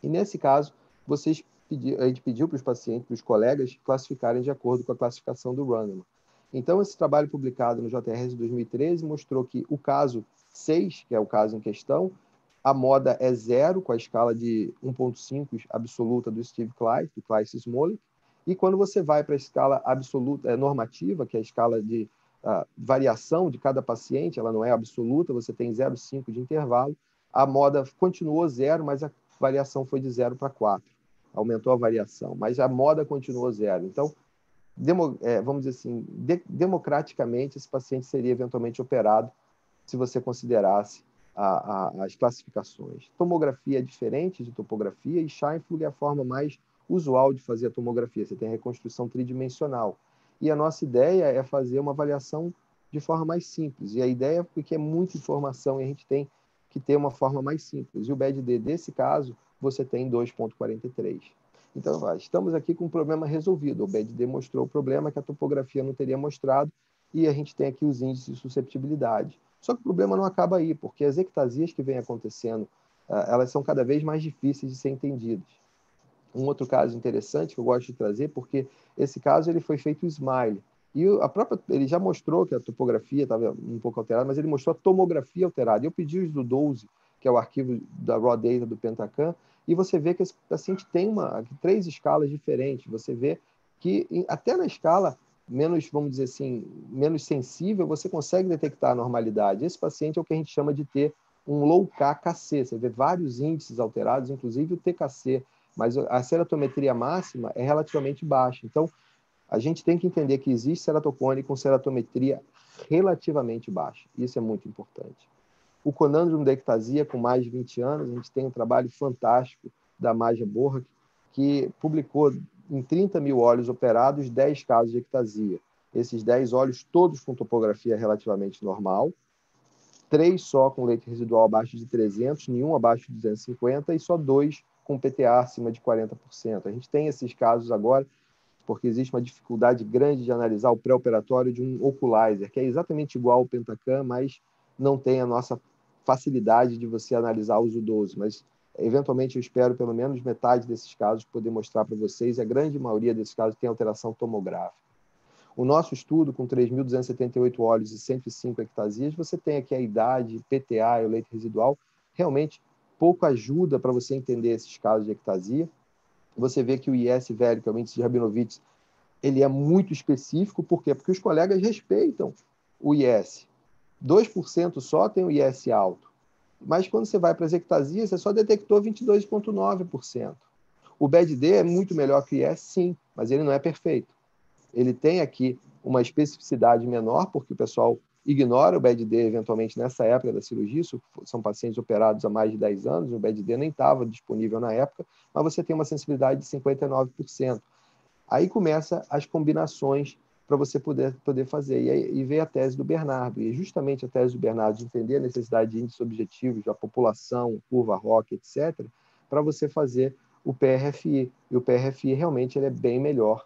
E nesse caso, a gente pediu para os pacientes, para os colegas, classificarem de acordo com a classificação do Runnemann. Então, esse trabalho publicado no JRS de 2013 mostrou que o caso 6, que é o caso em questão, a moda é 0, com a escala de 1,5 absoluta do Steve Kleist, do Kleist-Smolik, e quando você vai para a escala absoluta, normativa, que é a escala de variação de cada paciente, ela não é absoluta, você tem 0,5 de intervalo, a moda continuou 0, mas a variação foi de 0 para 4. Aumentou a variação, mas a moda continuou 0. Então, vamos dizer assim, democraticamente, esse paciente seria eventualmente operado se você considerasse as classificações. Tomografia é diferente de topografia e Scheinflug é a forma mais usual de fazer a tomografia. Você tem a reconstrução tridimensional. E a nossa ideia é fazer uma avaliação de forma mais simples. E a ideia é porque é muita informação e a gente tem que ter uma forma mais simples. E o BED-D, desse caso, você tem 2,43. Então, estamos aqui com um problema resolvido. O BED-D mostrou o problema que a topografia não teria mostrado e a gente tem aqui os índices de susceptibilidade. Só que o problema não acaba aí, porque as ectasias que vêm acontecendo, elas são cada vez mais difíceis de ser entendidas. Um outro caso interessante que eu gosto de trazer, porque esse caso ele foi feito Smile. E ele já mostrou que a topografia estava um pouco alterada, mas ele mostrou a tomografia alterada. Eu pedi os do 12, que é o arquivo da Raw Data do Pentacan, e você vê que esse paciente tem 3 escalas diferentes. Você vê que até na escala menos, vamos dizer assim, menos sensível, você consegue detectar a normalidade. Esse paciente é o que a gente chama de ter um low KC. Você vê vários índices alterados, inclusive o TKC, mas a ceratometria máxima é relativamente baixa. Então, a gente tem que entender que existe ceratocone com ceratometria relativamente baixa. Isso é muito importante. O conândromo da ectasia, com mais de 20 anos, a gente tem um trabalho fantástico da Maja Borra, que publicou em 30 mil olhos operados 10 casos de ectasia. Esses 10 olhos, todos com topografia relativamente normal, 3 só com leite residual abaixo de 300, nenhum abaixo de 250 e só 2 com PTA acima de 40%. A gente tem esses casos agora porque existe uma dificuldade grande de analisar o pré-operatório de um oculizer, que é exatamente igual ao Pentacan, mas não tem a nossa facilidade de você analisar uso idoso, mas eventualmente eu espero pelo menos metade desses casos poder mostrar para vocês, e a grande maioria desses casos tem alteração tomográfica. O nosso estudo, com 3.278 óleos e 105 ectasias, você tem aqui a idade, PTA e o leite residual, realmente pouco ajuda para você entender esses casos de ectasia. Você vê que o IS velho, que é o índice de Rabinovitch, ele é muito específico, por quê? Porque os colegas respeitam o IS. 2% só tem o IS alto. Mas quando você vai para as ectasias, você só detectou 22,9%. O BED-D é muito melhor que o IS, sim, mas ele não é perfeito. Ele tem aqui uma especificidade menor, porque o pessoal ignora o BED-D eventualmente nessa época da cirurgia, isso são pacientes operados há mais de 10 anos, o BED-D nem estava disponível na época, mas você tem uma sensibilidade de 59%. Aí começa as combinações para você poder fazer. E veio a tese do Bernardo. E justamente a tese do Bernardo de entender a necessidade de índices objetivos da população, curva ROC, etc., para você fazer o PRFI. E o PRFI realmente ele é bem melhor,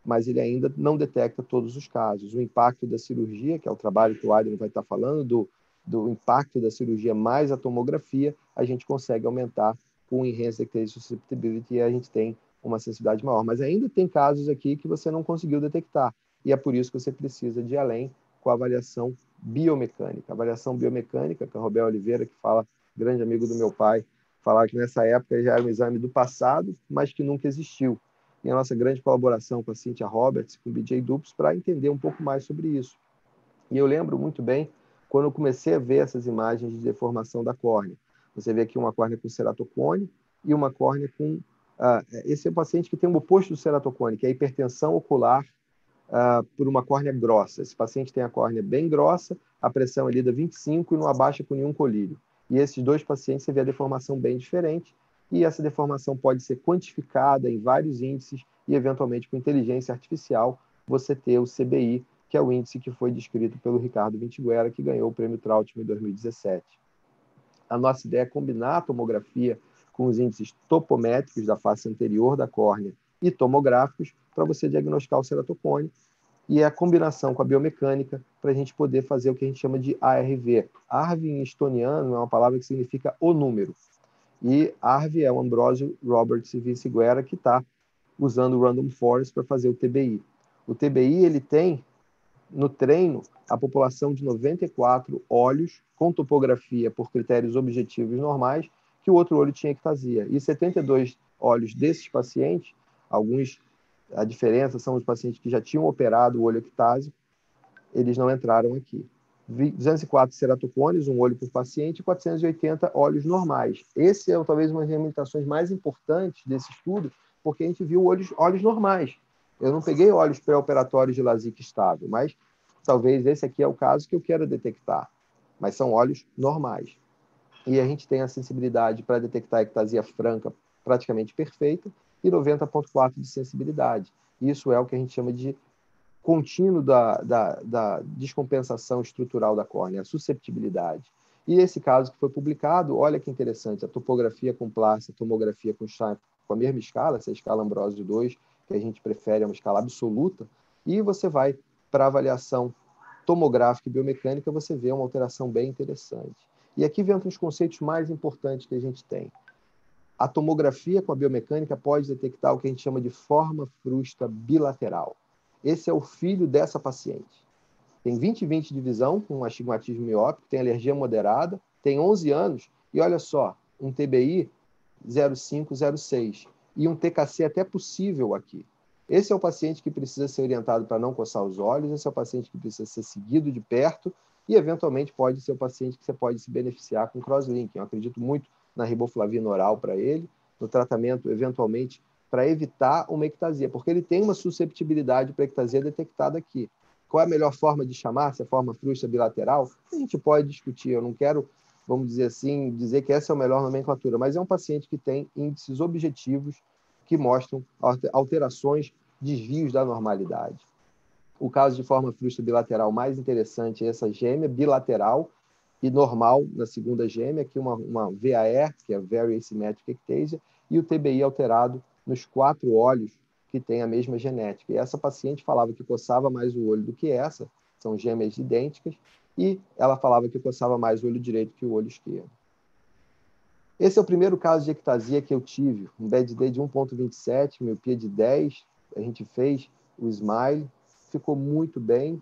mas ele ainda não detecta todos os casos. O impacto da cirurgia, que é o trabalho que o Adrian vai estar falando, do impacto da cirurgia mais a tomografia, a gente consegue aumentar com o Enhanced Ectasia Susceptibility e a gente tem uma sensibilidade maior. Mas ainda tem casos aqui que você não conseguiu detectar. E é por isso que você precisa de ir além com a avaliação biomecânica. A avaliação biomecânica, que é o Robert Oliveira, que fala, grande amigo do meu pai, falava que nessa época já era um exame do passado, mas que nunca existiu. E a nossa grande colaboração com a Cynthia Roberts, com o BJ Dupes, para entender um pouco mais sobre isso. E eu lembro muito bem quando eu comecei a ver essas imagens de deformação da córnea. Você vê aqui uma córnea com ceratocone e uma córnea com... esse é o paciente que tem o oposto do ceratocone, que é a hipertensão ocular por uma córnea grossa. Esse paciente tem a córnea bem grossa, a pressão é lida 25 e não abaixa com nenhum colírio. E esses dois pacientes você vê a deformação bem diferente, e essa deformação pode ser quantificada em vários índices e, eventualmente, com inteligência artificial, você ter o CBI, que é o índice que foi descrito pelo Ricardo Vintiguera, que ganhou o prêmio Trautmann em 2017. A nossa ideia é combinar a tomografia com os índices topométricos da face anterior da córnea e tomográficos para você diagnosticar o ceratocone, e a combinação com a biomecânica para a gente poder fazer o que a gente chama de ARV. ARV em estoniano é uma palavra que significa o número. E ARV é o Ambrosio Roberts Vinciguerra, que está usando o Random Forest para fazer o TBI. O TBI ele tem, no treino, a população de 94 olhos com topografia por critérios objetivos normais, que o outro olho tinha ectasia. E 72 olhos desses pacientes, a diferença são os pacientes que já tinham operado o olho ectásico, eles não entraram aqui. 204 ceratocones, um olho por paciente, e 480 olhos normais. Esse é talvez uma das limitações mais importantes desse estudo, porque a gente viu olhos normais. Eu não peguei olhos pré-operatórios de LASIK estável, mas talvez esse aqui é o caso que eu quero detectar. Mas são olhos normais. E a gente tem a sensibilidade para detectar a ectasia franca praticamente perfeita e 90,4 de sensibilidade. Isso é o que a gente chama de contínuo da descompensação estrutural da córnea, a susceptibilidade. E esse caso que foi publicado, olha que interessante, a topografia com plástico, a tomografia com Stein, com a mesma escala, essa escala Ambrosio 2, que a gente prefere, é uma escala absoluta, e você vai para a avaliação tomográfica e biomecânica, você vê uma alteração bem interessante. E aqui vem os conceitos mais importantes que a gente tem. A tomografia com a biomecânica pode detectar o que a gente chama de forma frustra bilateral. Esse é o filho dessa paciente. Tem 20/20 de visão, com astigmatismo miópico, tem alergia moderada, tem 11 anos, e olha só, um TBI 0,5, 0,6, e um TKC até possível aqui. Esse é o paciente que precisa ser orientado para não coçar os olhos, esse é o paciente que precisa ser seguido de perto, e eventualmente pode ser o paciente que você pode se beneficiar com crosslinking. Eu acredito muito na riboflavina oral para ele, no tratamento, eventualmente, para evitar uma ectasia, porque ele tem uma susceptibilidade para ectasia detectada aqui. Qual é a melhor forma de chamar? Se é a forma frustra bilateral? A gente pode discutir, eu não quero, vamos dizer assim, dizer que essa é a melhor nomenclatura, mas é um paciente que tem índices objetivos que mostram alterações, desvios da normalidade. O caso de forma frustra bilateral mais interessante é essa gêmea bilateral e normal na segunda gêmea, aqui uma VAE, que é Very Asymmetric Ectasia, e o TBI alterado nos 4 olhos que têm a mesma genética. E essa paciente falava que coçava mais o olho do que essa, são gêmeas idênticas, e ela falava que coçava mais o olho direito que o olho esquerdo. Esse é o primeiro caso de ectasia que eu tive, um BED-D de 1,27, miopia de 10, a gente fez o SMILE, ficou muito bem,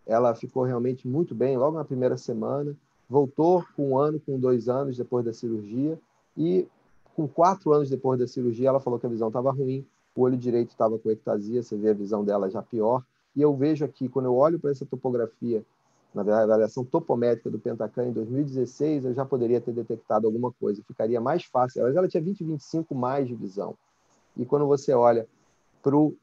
ela ficou realmente muito bem logo na primeira semana, voltou com 1 ano, com 2 anos depois da cirurgia, e com 4 anos depois da cirurgia ela falou que a visão estava ruim, o olho direito estava com ectasia, você vê a visão dela já pior, e eu vejo aqui, quando eu olho para essa topografia, na avaliação topométrica do Pentacam em 2016, eu já poderia ter detectado alguma coisa, ficaria mais fácil, mas ela tinha 20/25 mais de visão, e quando você olha para o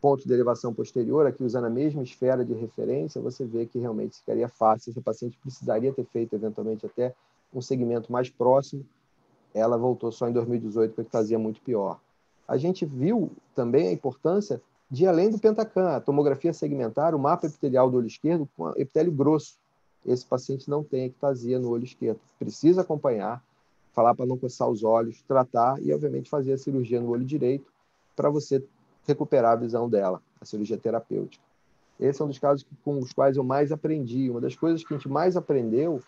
ponto de elevação posterior, aqui usando a mesma esfera de referência, você vê que realmente ficaria fácil, esse paciente precisaria ter feito eventualmente até um segmento mais próximo, ela voltou só em 2018 porque fazia muito pior. A gente viu também a importância de, além do Pentacam, a tomografia segmentar, o mapa epitelial do olho esquerdo com epitélio grosso. Esse paciente não tem ectasia no olho esquerdo. Precisa acompanhar, falar para não coçar os olhos, tratar e, obviamente, fazer a cirurgia no olho direito para você recuperar a visão dela, a cirurgia terapêutica. Esse é um dos casos com os quais eu mais aprendi. Uma das coisas que a gente mais aprendeu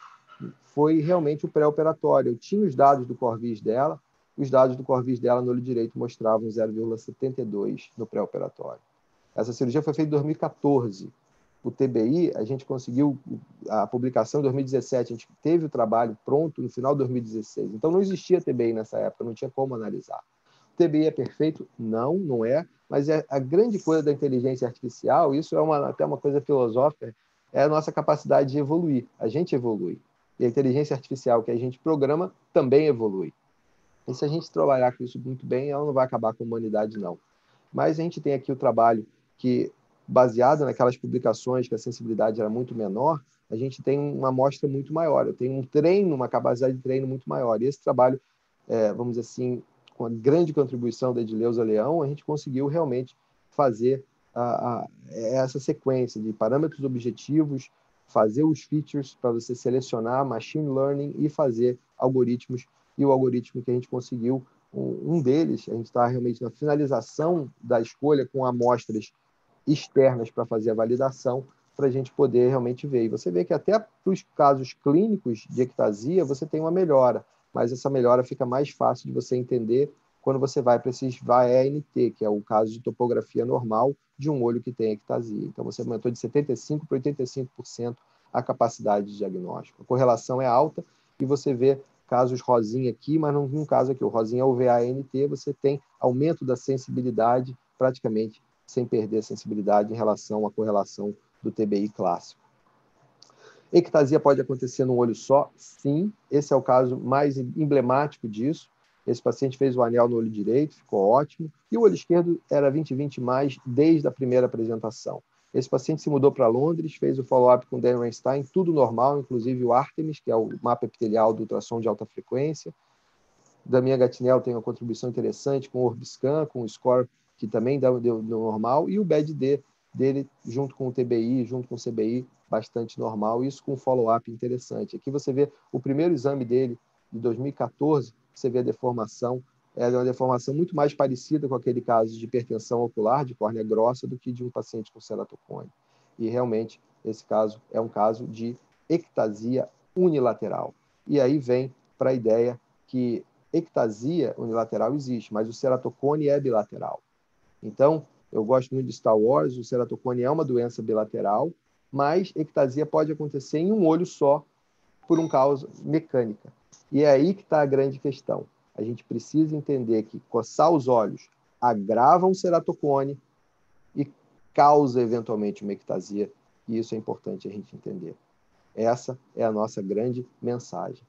foi realmente o pré-operatório. Eu tinha os dados do Corvis dela, os dados do Corvis dela no olho direito mostravam 0,72 no pré-operatório. Essa cirurgia foi feita em 2014. O TBI, a gente conseguiu a publicação em 2017, a gente teve o trabalho pronto no final de 2016. Então, não existia TBI nessa época, não tinha como analisar. O TBI é perfeito? Não, não é. Mas é a grande coisa da inteligência artificial, isso é até uma coisa filosófica, é a nossa capacidade de evoluir. A gente evolui. E a inteligência artificial que a gente programa também evolui. E se a gente trabalhar com isso muito bem, ela não vai acabar com a humanidade, não. Mas a gente tem aqui o trabalho que, baseado naquelas publicações que a sensibilidade era muito menor, a gente tem uma amostra muito maior. Eu tenho um treino, uma capacidade de treino muito maior. E esse trabalho, vamos dizer assim, com a grande contribuição da Edileuza Leão, a gente conseguiu realmente fazer essa sequência de parâmetros objetivos, fazer os features para você selecionar machine learning e fazer algoritmos. E o algoritmo que a gente conseguiu, um deles, a gente está realmente na finalização da escolha com amostras externas para fazer a validação, para a gente poder realmente ver. E você vê que até para os casos clínicos de ectasia, você tem uma melhora, mas essa melhora fica mais fácil de você entender quando você vai para esses VAE-NT, que é o caso de topografia normal de um olho que tem ectasia. Então, você aumentou de 75% para 85% a capacidade de diagnóstico. A correlação é alta e você vê casos rosinha aqui, mas num caso aqui, o rosinha é o VAE-NT, você tem aumento da sensibilidade praticamente sem perder a sensibilidade em relação à correlação do TBI clássico. Ectasia pode acontecer num olho só? Sim, esse é o caso mais emblemático disso. Esse paciente fez o anel no olho direito, ficou ótimo, e o olho esquerdo era 20/20 mais desde a primeira apresentação. Esse paciente se mudou para Londres, fez o follow-up com Dan Reinstein, tudo normal, inclusive o Artemis, que é o mapa epitelial do ultrassom de alta frequência. Damian Gatinel tem uma contribuição interessante com o Orbiscan, com o score que também deu normal, e o BED-D dele, junto com o TBI, junto com o CBI, bastante normal, isso com um follow-up interessante. Aqui você vê o primeiro exame dele, de 2014, você vê a deformação, é uma deformação muito mais parecida com aquele caso de hipertensão ocular, de córnea grossa, do que de um paciente com ceratocone. E realmente, esse caso é um caso de ectasia unilateral. E aí vem para a ideia que ectasia unilateral existe, mas o ceratocone é bilateral. Então, eu gosto muito de Star Wars, o ceratocone é uma doença bilateral, mas ectasia pode acontecer em um olho só, por uma causa mecânica. E é aí que está a grande questão. A gente precisa entender que coçar os olhos agrava um ceratocone e causa, eventualmente, uma ectasia, e isso é importante a gente entender. Essa é a nossa grande mensagem.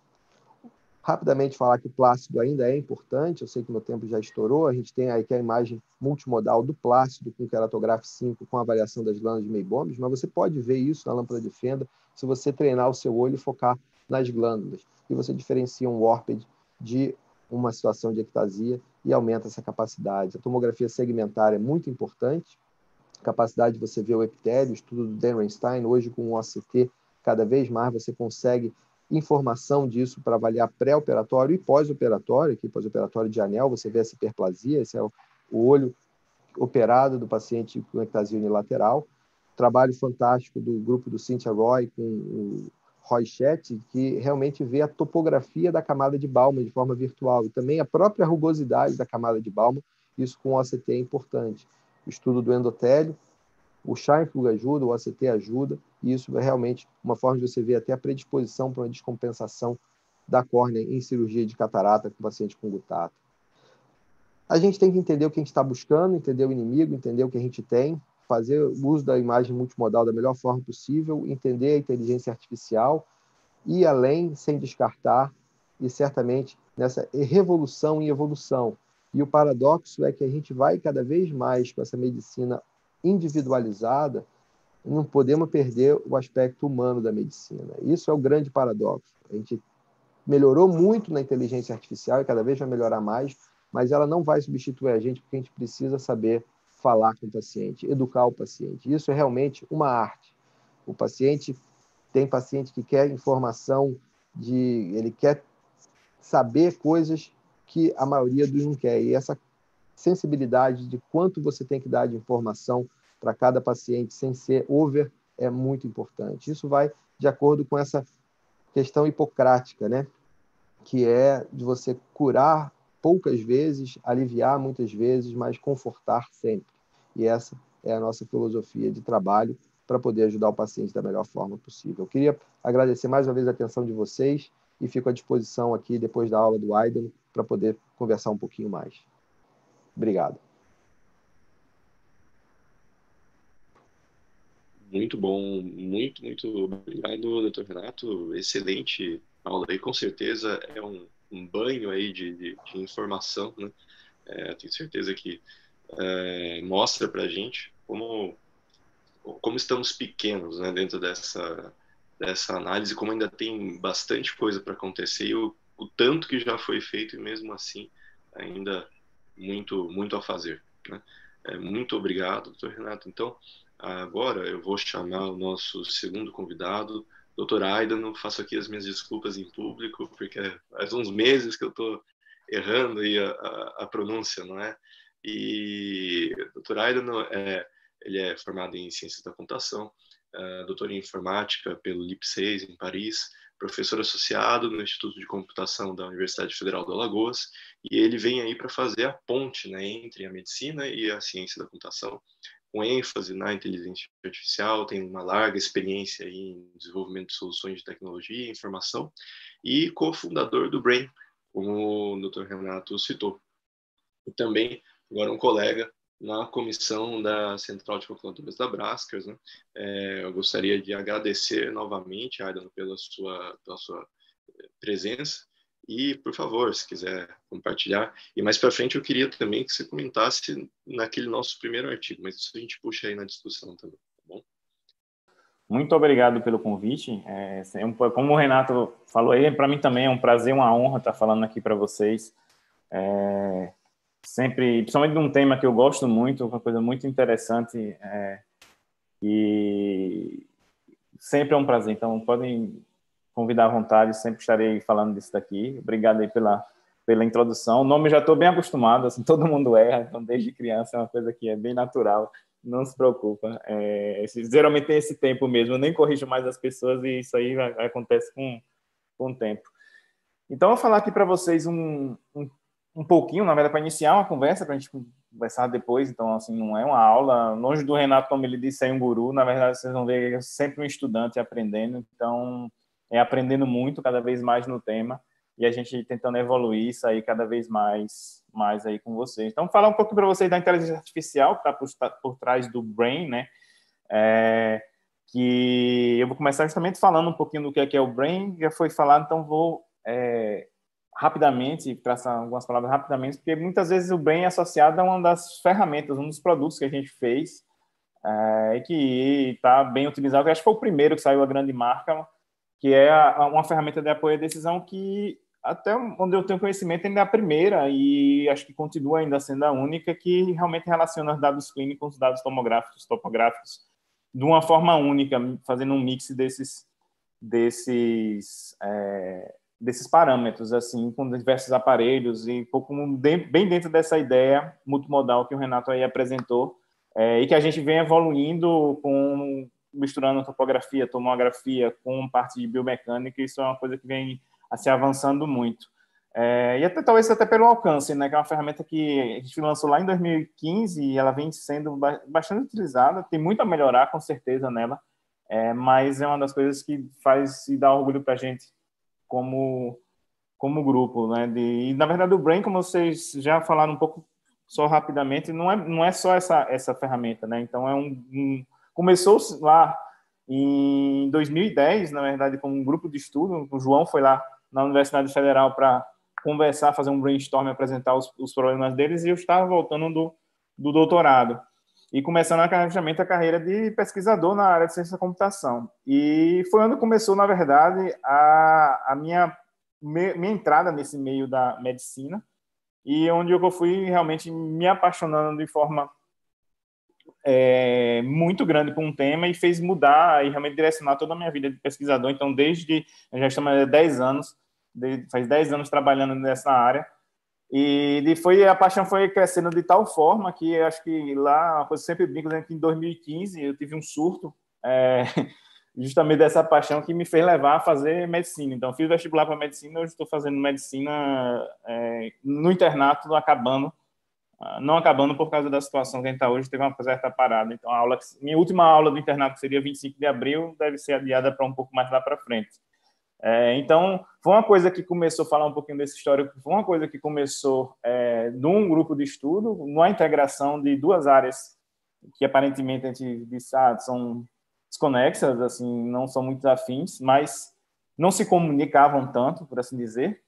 Rapidamente falar que o plácido ainda é importante, eu sei que meu tempo já estourou, a gente tem aqui a imagem multimodal do plácido com Keratograph 5 com avaliação das glândulas de Meibomius, mas você pode ver isso na lâmpada de fenda se você treinar o seu olho e focar nas glândulas. E você diferencia um warped de uma situação de ectasia e aumenta essa capacidade. A tomografia segmentar é muito importante, a capacidade de você ver o epitélio, o estudo do Dan Reinstein, hoje com o OCT, cada vez mais você consegue informação disso para avaliar pré-operatório e pós-operatório. Aqui, pós-operatório de anel, você vê essa hiperplasia, esse é o olho operado do paciente com ectasia unilateral. trabalho fantástico do grupo do Cynthia Roy com o Roy Chet, que realmente vê a topografia da camada de Bauman de forma virtual e também a própria rugosidade da camada de Bauman. Isso com o OCT é importante. O estudo do endotélio, o Scheinflug ajuda, o OCT ajuda, e isso é realmente uma forma de você ver até a predisposição para uma descompensação da córnea em cirurgia de catarata com paciente com gutato. A gente tem que entender o que a gente está buscando, entender o inimigo, entender o que a gente tem, fazer uso da imagem multimodal da melhor forma possível, entender a inteligência artificial, ir além sem descartar, e certamente nessa revolução em evolução. E o paradoxo é que a gente vai cada vez mais com essa medicina individualizada, não podemos perder o aspecto humano da medicina. Isso é o grande paradoxo. A gente melhorou muito na inteligência artificial e cada vez vai melhorar mais, mas ela não vai substituir a gente, porque a gente precisa saber falar com o paciente, educar o paciente. Isso é realmente uma arte. O paciente tem paciente que quer informação, ele quer saber coisas que a maioria dos não quer. E essa sensibilidade de quanto você tem que dar de informação para cada paciente sem ser over é muito importante. Isso vai de acordo com essa questão hipocrática, né? Que é de você curar poucas vezes, aliviar muitas vezes, mas confortar sempre. E essa é a nossa filosofia de trabalho para poder ajudar o paciente da melhor forma possível. Eu queria agradecer mais uma vez a atenção de vocês e fico à disposição aqui, depois da aula do Aidan, para poder conversar um pouquinho mais. Obrigado. Muito bom, muito obrigado, doutor Renato. Excelente aula aí, com certeza é um banho aí de informação, né? Tenho certeza que mostra para a gente como estamos pequenos, né, dentro dessa análise, como ainda tem bastante coisa para acontecer e o tanto que já foi feito e mesmo assim ainda muito a fazer, né? Muito obrigado, doutor Renato. Então, agora eu vou chamar o nosso segundo convidado, doutor Aidan. Faço aqui as minhas desculpas em público, porque faz uns meses que eu estou errando aí a pronúncia, não é? E doutor Aidan ele é formado em Ciências da Computação, doutor em Informática pelo LIP6 em Paris, professor associado no Instituto de Computação da Universidade Federal do Alagoas, e ele vem aí para fazer a ponte, né, entre a medicina e a ciência da computação, com ênfase na inteligência artificial, tem uma larga experiência aí em desenvolvimento de soluções de tecnologia e informação, e cofundador do Brain, como o Dr. Renato citou. E também, agora, um colega na comissão da Central de Calculadoras da Braskers, né? Eu gostaria de agradecer novamente, Aidan, pela sua presença e, por favor, se quiser compartilhar. E mais para frente eu queria também que você comentasse naquele nosso primeiro artigo, mas isso a gente puxa aí na discussão também, tá bom? Muito obrigado pelo convite. Como o Renato falou aí, para mim também é um prazer, uma honra estar falando aqui para vocês. Sempre, principalmente de um tema que eu gosto muito, uma coisa muito interessante, e sempre é um prazer. Então, podem convidar à vontade, sempre estarei falando disso daqui. Obrigado aí pela introdução. O nome eu já estou bem acostumado, assim, todo mundo erra, então desde criança é uma coisa que é bem natural, não se preocupa. Geralmente tem esse tempo mesmo, eu nem corrijo mais as pessoas e isso aí acontece com o tempo. Então, eu vou falar aqui para vocês um pouquinho, na verdade, para iniciar uma conversa, para a gente conversar depois. Então, assim, não é uma aula. Longe do Renato, como ele disse, é um guru. Na verdade, vocês vão ver que eu sempre um estudante aprendendo. Então, aprendendo muito, cada vez mais no tema. E a gente tentando evoluir isso aí cada vez mais aí com vocês. Então, falar um pouco para vocês da inteligência artificial, que está por trás do Brain, né? Que eu vou começar justamente falando um pouquinho do que é o Brain. Já foi falado, então vou... rapidamente, traçar algumas palavras rapidamente, porque muitas vezes o Brain é associado a uma das ferramentas, um dos produtos que a gente fez, e que está bem utilizado. Eu acho que foi o primeiro que saiu a grande marca, que é uma ferramenta de apoio à decisão que, até onde eu tenho conhecimento, ainda é a primeira, e acho que continua ainda sendo a única, que realmente relaciona os dados clínicos com os dados tomográficos, topográficos, de uma forma única, fazendo um mix desses parâmetros, assim, com diversos aparelhos, e bem dentro dessa ideia multimodal que o Renato aí apresentou, e que a gente vem evoluindo misturando topografia, tomografia com parte de biomecânica. Isso é uma coisa que vem se avançando muito. E até, talvez até pelo alcance, né, que é uma ferramenta que a gente lançou lá em 2015 e ela vem sendo bastante utilizada. Tem muito a melhorar, com certeza, nela, mas é uma das coisas que faz e dá orgulho para a gente como grupo, né? E, na verdade, o Brain, como vocês já falaram um pouco só rapidamente, não é só essa ferramenta, né? Então, começou lá em 2010, na verdade, com um grupo de estudo. O João foi lá na Universidade Federal para conversar, fazer um brainstorm, apresentar os problemas deles, e eu estava voltando do doutorado e começando justamente a carreira de pesquisador na área de ciência da computação. E foi onde começou, na verdade, a minha entrada nesse meio da medicina, e onde eu fui realmente me apaixonando de forma muito grande por um tema, e fez mudar e realmente direcionar toda a minha vida de pesquisador. Então, já estamos há 10 anos, faz 10 anos trabalhando nessa área, e a paixão foi crescendo de tal forma que eu acho que lá, uma coisa que eu sempre brinco, que em 2015 eu tive um surto, justamente dessa paixão que me fez levar a fazer medicina. Então, fiz vestibular para medicina, hoje estou fazendo medicina no internato, não acabando por causa da situação que a gente está hoje, teve uma certa parada. Então, minha última aula do internato, que seria 25 de abril, deve ser adiada para um pouco mais lá para frente. Então, foi uma coisa que começou, falar um pouquinho desse histórico, foi uma coisa que começou num grupo de estudo, numa integração de duas áreas que aparentemente a gente disse, são desconexas, assim, não são muito afins, mas não se comunicavam tanto, por assim dizer.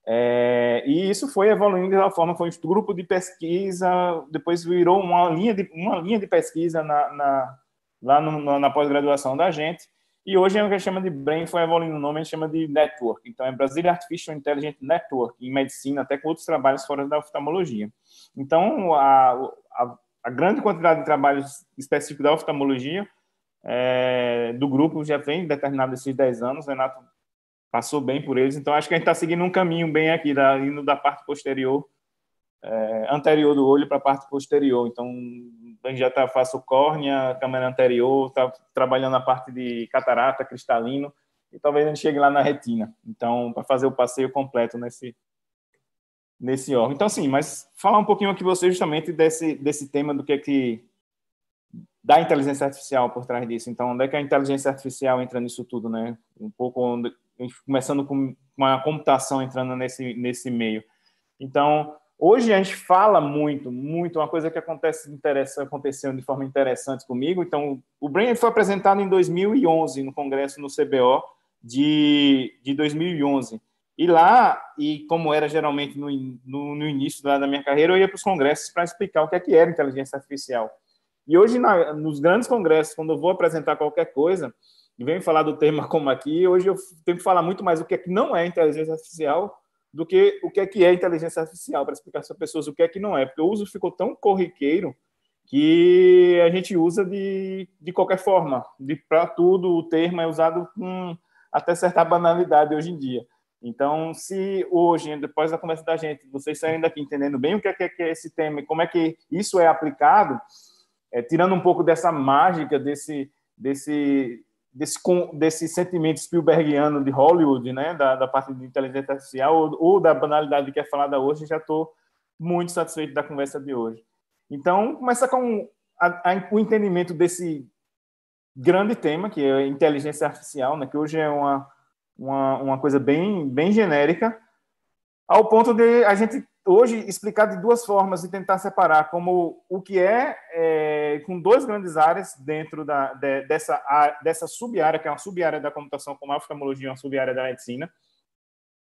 E isso foi evoluindo de uma forma, foi um grupo de pesquisa, depois virou uma linha de pesquisa lá na pós-graduação da gente. E hoje é o que a gente chama de Brain, foi evoluindo o nome, a gente chama de Network. Então, é Brazilian Artificial Intelligence Network, em medicina, até com outros trabalhos fora da oftalmologia. Então, a grande quantidade de trabalhos específicos da oftalmologia do grupo já vem determinado esses 10 anos. O Renato passou bem por eles. Então, acho que a gente está seguindo um caminho bem aqui, indo da parte posterior, anterior do olho para a parte posterior. Então, a gente já faço córnea, câmera anterior, está trabalhando a parte de catarata, cristalino, e talvez a gente chegue lá na retina. Então, para fazer o passeio completo nesse órgão. Então, sim, mas falar um pouquinho aqui você justamente desse tema do que da inteligência artificial por trás disso. Então, onde é que a inteligência artificial entra nisso tudo, né? Um pouco começando com uma computação entrando nesse meio. Então, hoje a gente fala muito, uma coisa que aconteceu de forma interessante comigo. Então, o Brain foi apresentado em 2011 no congresso no CBO de 2011. E lá, como era geralmente no início da minha carreira, eu ia para os congressos para explicar o que era inteligência artificial. E hoje, nos grandes congressos, quando eu vou apresentar qualquer coisa, e venho falar do tema como aqui, hoje eu tenho que falar muito mais o que não é inteligência artificial do que o que é inteligência artificial, para explicar para as pessoas o que não é. Porque o uso ficou tão corriqueiro que a gente usa de qualquer forma. Para tudo, o termo é usado com até certa banalidade hoje em dia. Então, se hoje, depois da conversa da gente, vocês saírem daqui entendendo bem o que é esse tema e como é que isso é aplicado, tirando um pouco dessa mágica, desse sentimento Spielbergiano de Hollywood, né, da parte de inteligência artificial, ou da banalidade que é falada hoje, já estou muito satisfeito da conversa de hoje. Então, começa com o entendimento desse grande tema, que é a inteligência artificial, né, que hoje é uma coisa bem genérica, ao ponto de a gente hoje explicar de duas formas e tentar separar como o que com duas grandes áreas dentro dessa sub-área, que é uma sub-área da computação, como a oftalmologia, uma sub-área da medicina,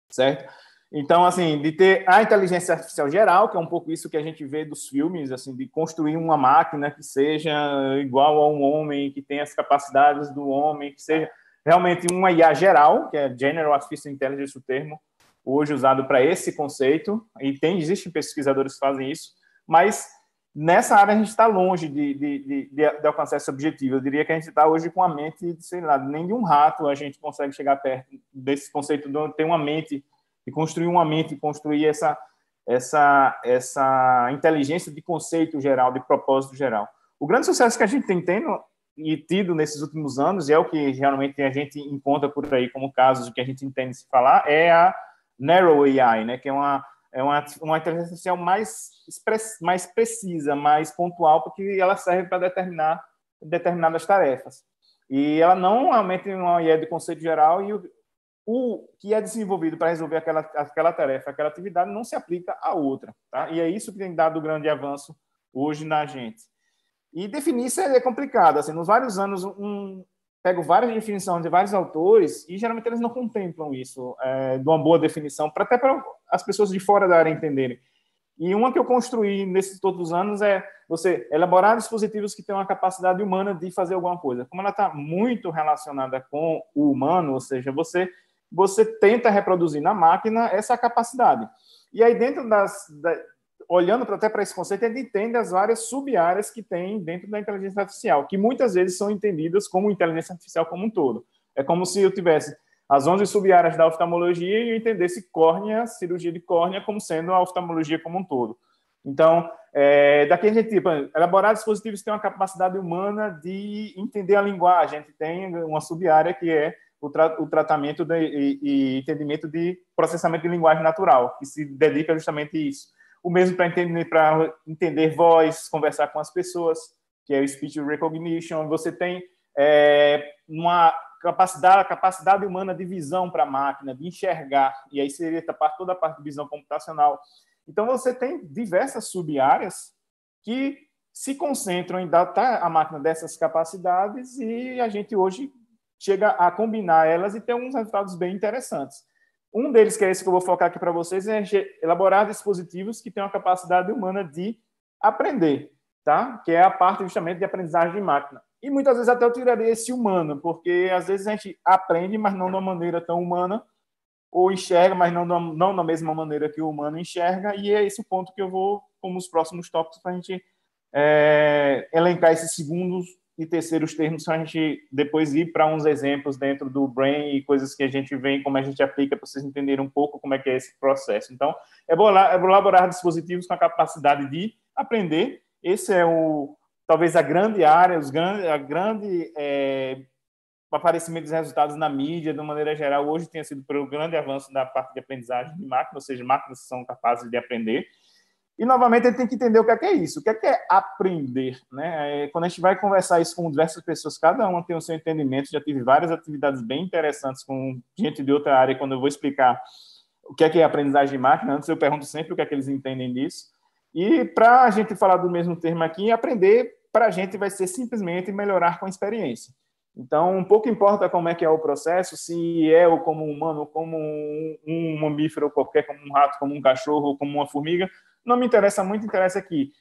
certo? Então, assim, de ter a inteligência artificial geral, que é um pouco isso que a gente vê dos filmes, assim, de construir uma máquina que seja igual a um homem, que tenha as capacidades do homem, que seja realmente uma IA geral, que é General Artificial Intelligence, o termo hoje usado para esse conceito, e existem pesquisadores que fazem isso, mas nessa área a gente está longe de alcançar esse objetivo. Eu diria que a gente está hoje com a mente, sei lá, nem de um rato a gente consegue chegar perto desse conceito de ter uma mente, de construir uma mente, construir essa inteligência de conceito geral, de propósito geral. O grande sucesso que a gente tem tendo e tido nesses últimos anos, e é o que realmente a gente encontra por aí como casos que a gente entende se falar, é a Narrow AI, né, que é uma inteligência artificial mais precisa, mais pontual, porque ela serve para determinar determinadas tarefas. E ela não aumenta uma ideia de conceito geral, e o que é desenvolvido para resolver aquela tarefa, aquela atividade, não se aplica a outra. Tá? E é isso que tem dado o grande avanço hoje na gente. E definir isso é complicado. Assim, nos vários anos, pego várias definições de vários autores e geralmente eles não contemplam isso, de uma boa definição, até para as pessoas de fora da área entenderem. E uma que eu construí nesses todos os anos é você elaborar dispositivos que têm uma capacidade humana de fazer alguma coisa. Como ela está muito relacionada com o humano, ou seja, você tenta reproduzir na máquina essa capacidade. E aí, dentro olhando até para esse conceito, ele entende as várias sub-áreas que tem dentro da inteligência artificial, que muitas vezes são entendidas como inteligência artificial como um todo. É como se eu tivesse as 11 sub-áreas da oftalmologia e eu entendesse córnea, cirurgia de córnea, como sendo a oftalmologia como um todo. Então, daqui a gente, elaborar dispositivos que têm uma capacidade humana de entender a linguagem. A gente tem uma sub-área que é o tratamento e entendimento de processamento de linguagem natural, que se dedica justamente a isso. O mesmo para entender voz, conversar com as pessoas, que é o Speech Recognition. Você tem uma capacidade humana de visão para a máquina, de enxergar, e aí seria toda a parte de visão computacional. Então, você tem diversas sub-áreas que se concentram em dotar a máquina dessas capacidades e a gente hoje chega a combinar elas e ter uns resultados bem interessantes. Um deles, que é esse que eu vou focar aqui para vocês, é elaborar dispositivos que têm uma capacidade humana de aprender, tá? Que é a parte justamente de aprendizagem de máquina. E muitas vezes até eu tiraria esse humano, porque às vezes a gente aprende, mas não de uma maneira tão humana, ou enxerga, mas não da mesma maneira que o humano enxerga, e é esse o ponto que eu vou, como os próximos tópicos, para a gente elencar esses segundos e terceiros termos, para a gente depois ir para uns exemplos dentro do Brain e coisas que a gente vê, como a gente aplica, para vocês entenderem um pouco como é que é esse processo. Então, elaborar dispositivos com a capacidade de aprender. Esse é talvez a grande área, o aparecimento dos resultados na mídia, de uma maneira geral, hoje tem sido pelo grande avanço da parte de aprendizagem de máquina, ou seja, máquinas que são capazes de aprender. E, novamente, ele tem que entender o que é isso, o que é aprender. Né? Quando a gente vai conversar isso com diversas pessoas, cada uma tem o seu entendimento. Já tive várias atividades bem interessantes com gente de outra área, quando eu vou explicar o que é aprendizagem de máquina. Antes eu pergunto sempre o que é que eles entendem disso. E, para a gente falar do mesmo termo aqui, aprender, para a gente, vai ser simplesmente melhorar com a experiência. Então, um pouco importa como é que é o processo, se é ou como um humano, como um mamífero qualquer, como um rato, como um cachorro, como uma formiga, não me interessa muito, interessa aqui.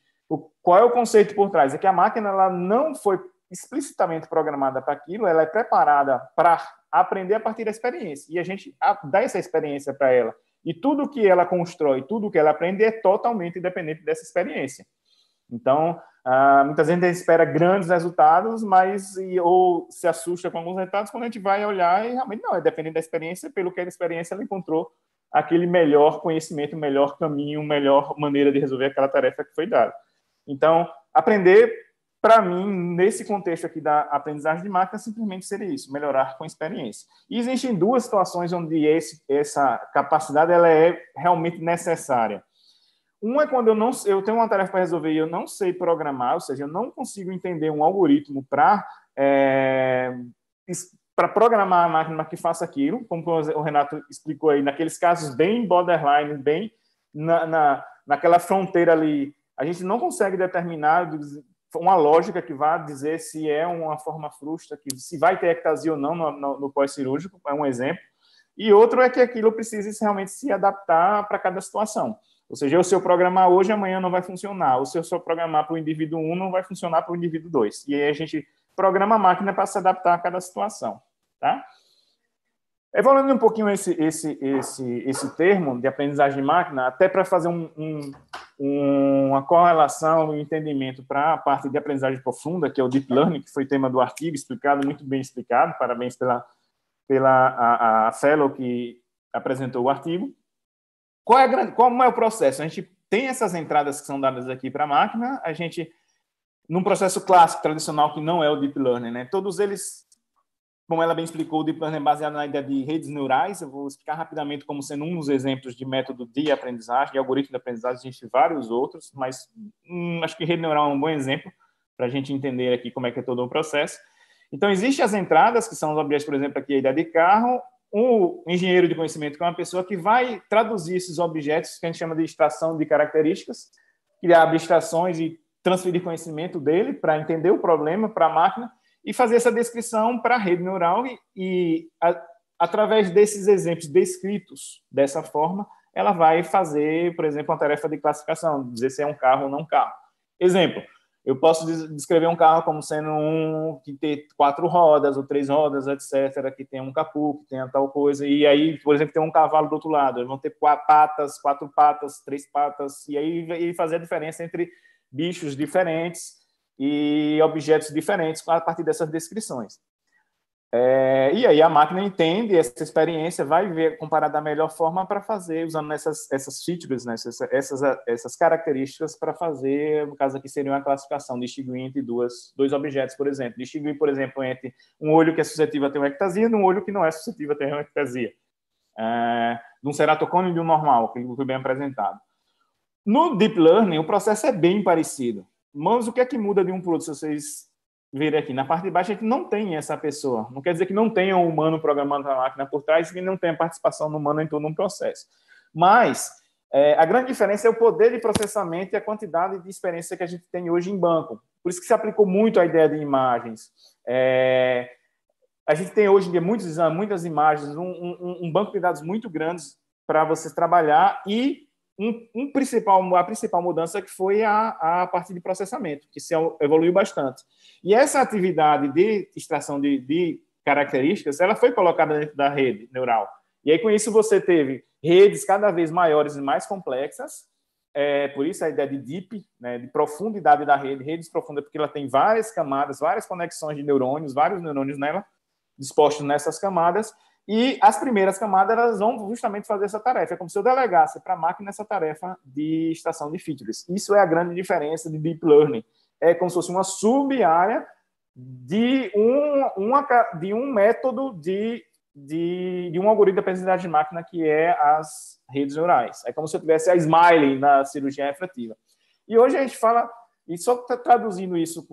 Qual é o conceito por trás? É que a máquina ela não foi explicitamente programada para aquilo, ela é preparada para aprender a partir da experiência, e a gente dá essa experiência para ela. E tudo que ela constrói, tudo que ela aprende é totalmente independente dessa experiência. Então, muitas vezes a gente espera grandes resultados, ou se assusta com alguns resultados quando a gente vai olhar e realmente não, é dependendo da experiência, pelo que a experiência ela encontrou aquele melhor conhecimento, melhor caminho, melhor maneira de resolver aquela tarefa que foi dada. Então, aprender, para mim, nesse contexto aqui da aprendizagem de máquina, simplesmente seria isso, melhorar com a experiência. E existem duas situações onde essa capacidade ela é realmente necessária. Uma é quando eu tenho uma tarefa para resolver e eu não sei programar, ou seja, eu não consigo entender um algoritmo para programar a máquina que faça aquilo, como o Renato explicou aí, naqueles casos bem borderline, bem naquela fronteira ali, a gente não consegue determinar uma lógica que vá dizer se é uma forma frustra, se vai ter ectasia ou não no pós-cirúrgico, é um exemplo. E outro é que aquilo precisa realmente se adaptar para cada situação. Ou seja, se eu programar hoje, amanhã não vai funcionar. Ou se eu só programar para o indivíduo 1, não vai funcionar para o indivíduo 2. E aí a gente programa a máquina para se adaptar a cada situação. Tá? Evoluindo um pouquinho esse termo de aprendizagem de máquina, até para fazer uma correlação, um entendimento para a parte de aprendizagem profunda, que é o Deep Learning, que foi tema do artigo, muito bem explicado. Parabéns pela a fellow que apresentou o artigo. Como é o processo? A gente tem essas entradas que são dadas aqui para a máquina, a gente num processo clássico, tradicional, que não é o Deep Learning, né? Todos eles, como ela bem explicou, o Deep Learning é baseado na ideia de redes neurais. Eu vou explicar rapidamente como sendo um dos exemplos de método de aprendizagem, de algoritmo de aprendizagem. Existem vários outros, mas acho que rede neural é um bom exemplo para a gente entender aqui como é que é todo o processo. Então, existem as entradas, que são os objetos, por exemplo, aqui a ideia de carro. O engenheiro de conhecimento, que é uma pessoa que vai traduzir esses objetos, que a gente chama de extração de características, criar abstrações e transferir conhecimento dele para entender o problema para a máquina e fazer essa descrição para a rede neural através desses exemplos descritos dessa forma, ela vai fazer, por exemplo, uma tarefa de classificação, dizer se é um carro ou não um carro. Exemplo, eu posso descrever um carro como sendo um que tem 4 rodas ou 3 rodas, etc., que tem um capô, que tem tal coisa, e aí, por exemplo, tem um cavalo do outro lado, eles vão ter 4 patas, 3 patas, e aí fazer a diferença entre bichos diferentes e objetos diferentes a partir dessas descrições. E aí a máquina entende essa experiência, vai ver, comparar da melhor forma para fazer, usando essas features, né, essas características para fazer, no caso aqui seria uma classificação, distinguir entre dois objetos, por exemplo. Distinguir, por exemplo, entre um olho que é suscetível a ter uma ectasia e um olho que não é suscetível a ter uma ectasia. De um ceratocone e de um normal, que foi bem apresentado. No Deep Learning, o processo é bem parecido. Mas o que é que muda de um para o outro, se vocês verem aqui? Na parte de baixo, a gente não tem essa pessoa. Não quer dizer que não tenha um humano programando a máquina por trás e que não tenha participação do humano em todo um processo. Mas a grande diferença é o poder de processamento e a quantidade de experiência que a gente tem hoje em banco. Por isso que se aplicou muito a ideia de imagens. A gente tem hoje em dia muitas imagens, um banco de dados muito grandes para você trabalhar e a principal mudança que foi a parte de processamento, que se evoluiu bastante. E essa atividade de extração de características, ela foi colocada dentro da rede neural. E aí, com isso, você teve redes cada vez maiores e mais complexas, por isso a ideia de deep, né, de profundidade da rede, redes profundas, porque ela tem várias camadas, várias conexões de neurônios, vários neurônios nela, dispostos nessas camadas, e as primeiras camadas elas vão justamente fazer essa tarefa. É como se eu delegasse para a máquina essa tarefa de extração de features. Isso é a grande diferença de Deep Learning. É como se fosse uma sub-área de um método de um algoritmo de aprendizagem de máquina que é as redes neurais. É como se eu tivesse a Smiley na cirurgia refrativa. E hoje a gente fala, e só traduzindo isso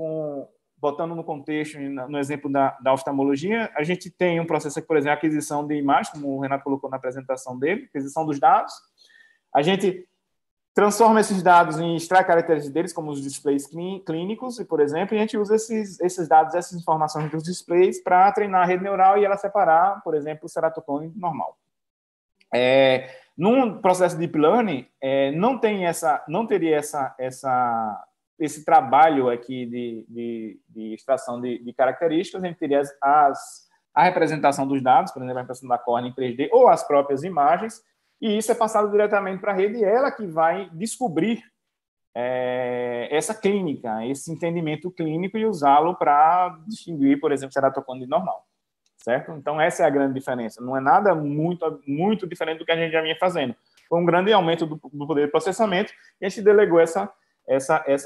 botando no contexto, no exemplo da oftalmologia, a gente tem um processo aqui, por exemplo, a aquisição de imagens, como o Renato colocou na apresentação dele, aquisição dos dados. A gente transforma esses dados em extrai características deles, como os displays clínicos, por exemplo, e a gente usa esses dados, essas informações dos displays para treinar a rede neural e ela separar, por exemplo, o ceratocone normal. Num processo de Deep Learning, não teria esse trabalho aqui de extração de características, a gente teria a representação dos dados, por exemplo, a representação da córnea em 3D, ou as próprias imagens, e isso é passado diretamente para a rede, e ela que vai descobrir essa clínica, esse entendimento clínico, e usá-lo para distinguir, por exemplo, ceratocone normal, certo? Então, essa é a grande diferença. Não é nada muito, muito diferente do que a gente já vinha fazendo. Foi um grande aumento do poder de processamento, e a gente delegou essa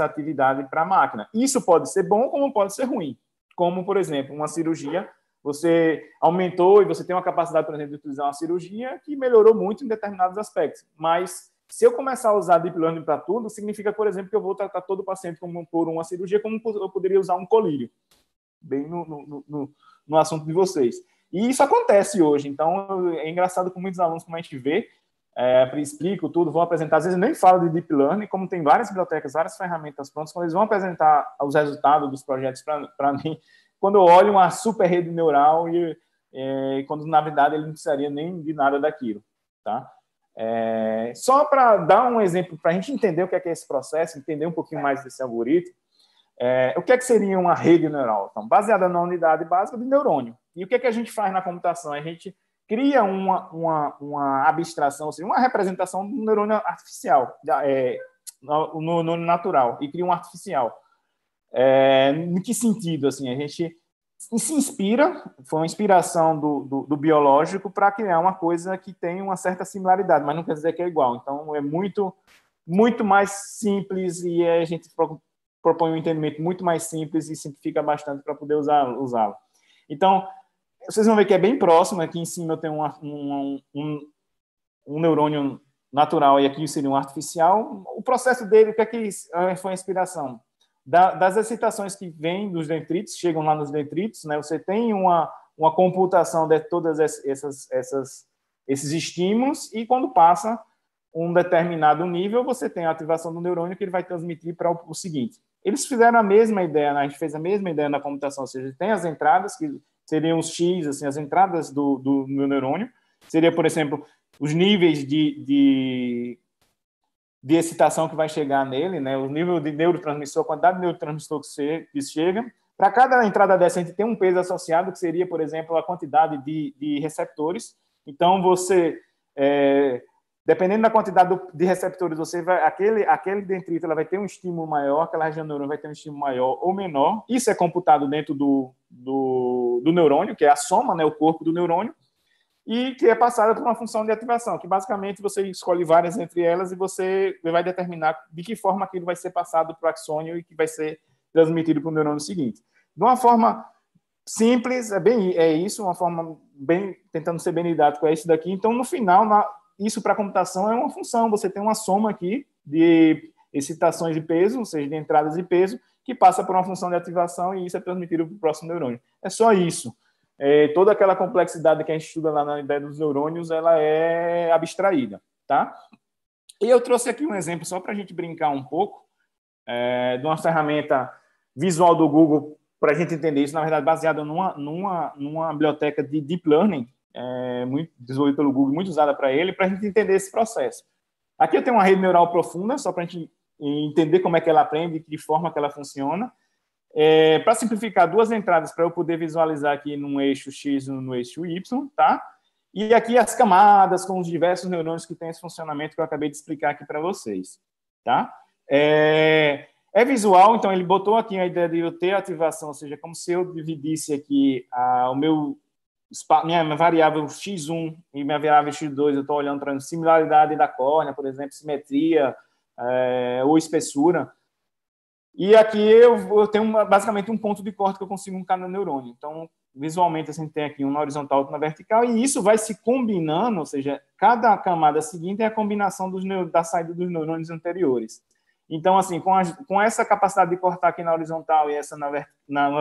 atividade para a máquina. Isso pode ser bom, como pode ser ruim. Como, por exemplo, uma cirurgia, você aumentou e você tem uma capacidade, por exemplo, de utilizar uma cirurgia que melhorou muito em determinados aspectos. Mas, se eu começar a usar Deep Learning para tudo, significa, por exemplo, que eu vou tratar todo o paciente por uma cirurgia, como eu poderia usar um colírio. Bem no assunto de vocês. E isso acontece hoje. Então, é engraçado com muitos alunos, como a gente vê, explico tudo, vou apresentar, às vezes nem falo de Deep Learning, como tem várias bibliotecas, várias ferramentas prontas, quando eles vão apresentar os resultados dos projetos para mim, quando eu olho uma super rede neural quando na verdade ele não precisaria nem de nada daquilo, tá? Só para dar um exemplo, para a gente entender o que é esse processo, entender um pouquinho mais desse algoritmo, o que seria uma rede neural? Então, baseada na unidade básica de neurônio. E o que a gente faz na computação? A gente cria uma abstração, ou seja, uma representação do neurônio artificial, no neurônio natural, e cria um artificial. Em que sentido? Assim, a gente se inspira, foi uma inspiração do biológico para criar uma coisa que tem uma certa similaridade, mas não quer dizer que é igual. Então, é muito, muito mais simples e a gente propõe um entendimento muito mais simples e simplifica bastante para poder usá-lo. Então, vocês vão ver que é bem próximo. Aqui em cima eu tenho um neurônio natural e aqui seria um artificial. O processo dele, o que é que foi a inspiração? Das excitações que vêm dos dendritos, chegam lá nos dendritos, né? Você tem uma computação de todas esses estímulos e quando passa um determinado nível, você tem a ativação do neurônio que ele vai transmitir para o seguinte. Eles fizeram a mesma ideia, né? A gente fez a mesma ideia na computação, ou seja, tem as entradas, que seriam os X, assim, as entradas do neurônio, seria, por exemplo, os níveis de excitação que vai chegar nele, né? O nível de neurotransmissor, a quantidade de neurotransmissor que chega. Para cada entrada dessa, a gente tem um peso associado, que seria, por exemplo, a quantidade de receptores. Então, você, dependendo da quantidade de receptores, você vai, aquele dendrito ela vai ter um estímulo maior, aquela região neurônio vai ter um estímulo maior ou menor. Isso é computado dentro do neurônio, que é a soma, né, o corpo do neurônio, e que é passada por uma função de ativação, que basicamente você escolhe várias entre elas e você vai determinar de que forma aquilo vai ser passado para o axônio e que vai ser transmitido para o neurônio seguinte. De uma forma simples, é isso, uma forma bem, tentando ser bem didático, é isso daqui. Então, no final, isso para a computação é uma função, você tem uma soma aqui de excitações de peso, ou seja, de entradas de peso, que passa por uma função de ativação e isso é transmitido para o próximo neurônio. É só isso. Toda aquela complexidade que a gente estuda lá na ideia dos neurônios, ela é abstraída, tá? E eu trouxe aqui um exemplo só para a gente brincar um pouco de uma ferramenta visual do Google para a gente entender isso, na verdade, baseada numa biblioteca de Deep Learning, muito desenvolvida pelo Google, muito usada para ele, para a gente entender esse processo. Aqui eu tenho uma rede neural profunda, só para a gente entender como é que ela aprende, de que forma que ela funciona. Para simplificar, duas entradas para eu poder visualizar aqui num eixo X e no eixo Y, tá? E aqui as camadas com os diversos neurônios que têm esse funcionamento que eu acabei de explicar aqui para vocês, tá? É visual, então ele botou aqui a ideia de eu ter ativação, ou seja, como se eu dividisse aqui minha variável x1 e minha variável x2, eu estou olhando para a similaridade da córnea, por exemplo, simetria ou espessura. E aqui eu tenho basicamente um ponto de corte que eu consigo em cada neurônio. Então, visualmente, a gente tem aqui um na horizontal e outro na vertical, e isso vai se combinando, ou seja, cada camada seguinte é a combinação da saída dos neurônios anteriores. Então, assim, com essa capacidade de cortar aqui na horizontal e essa na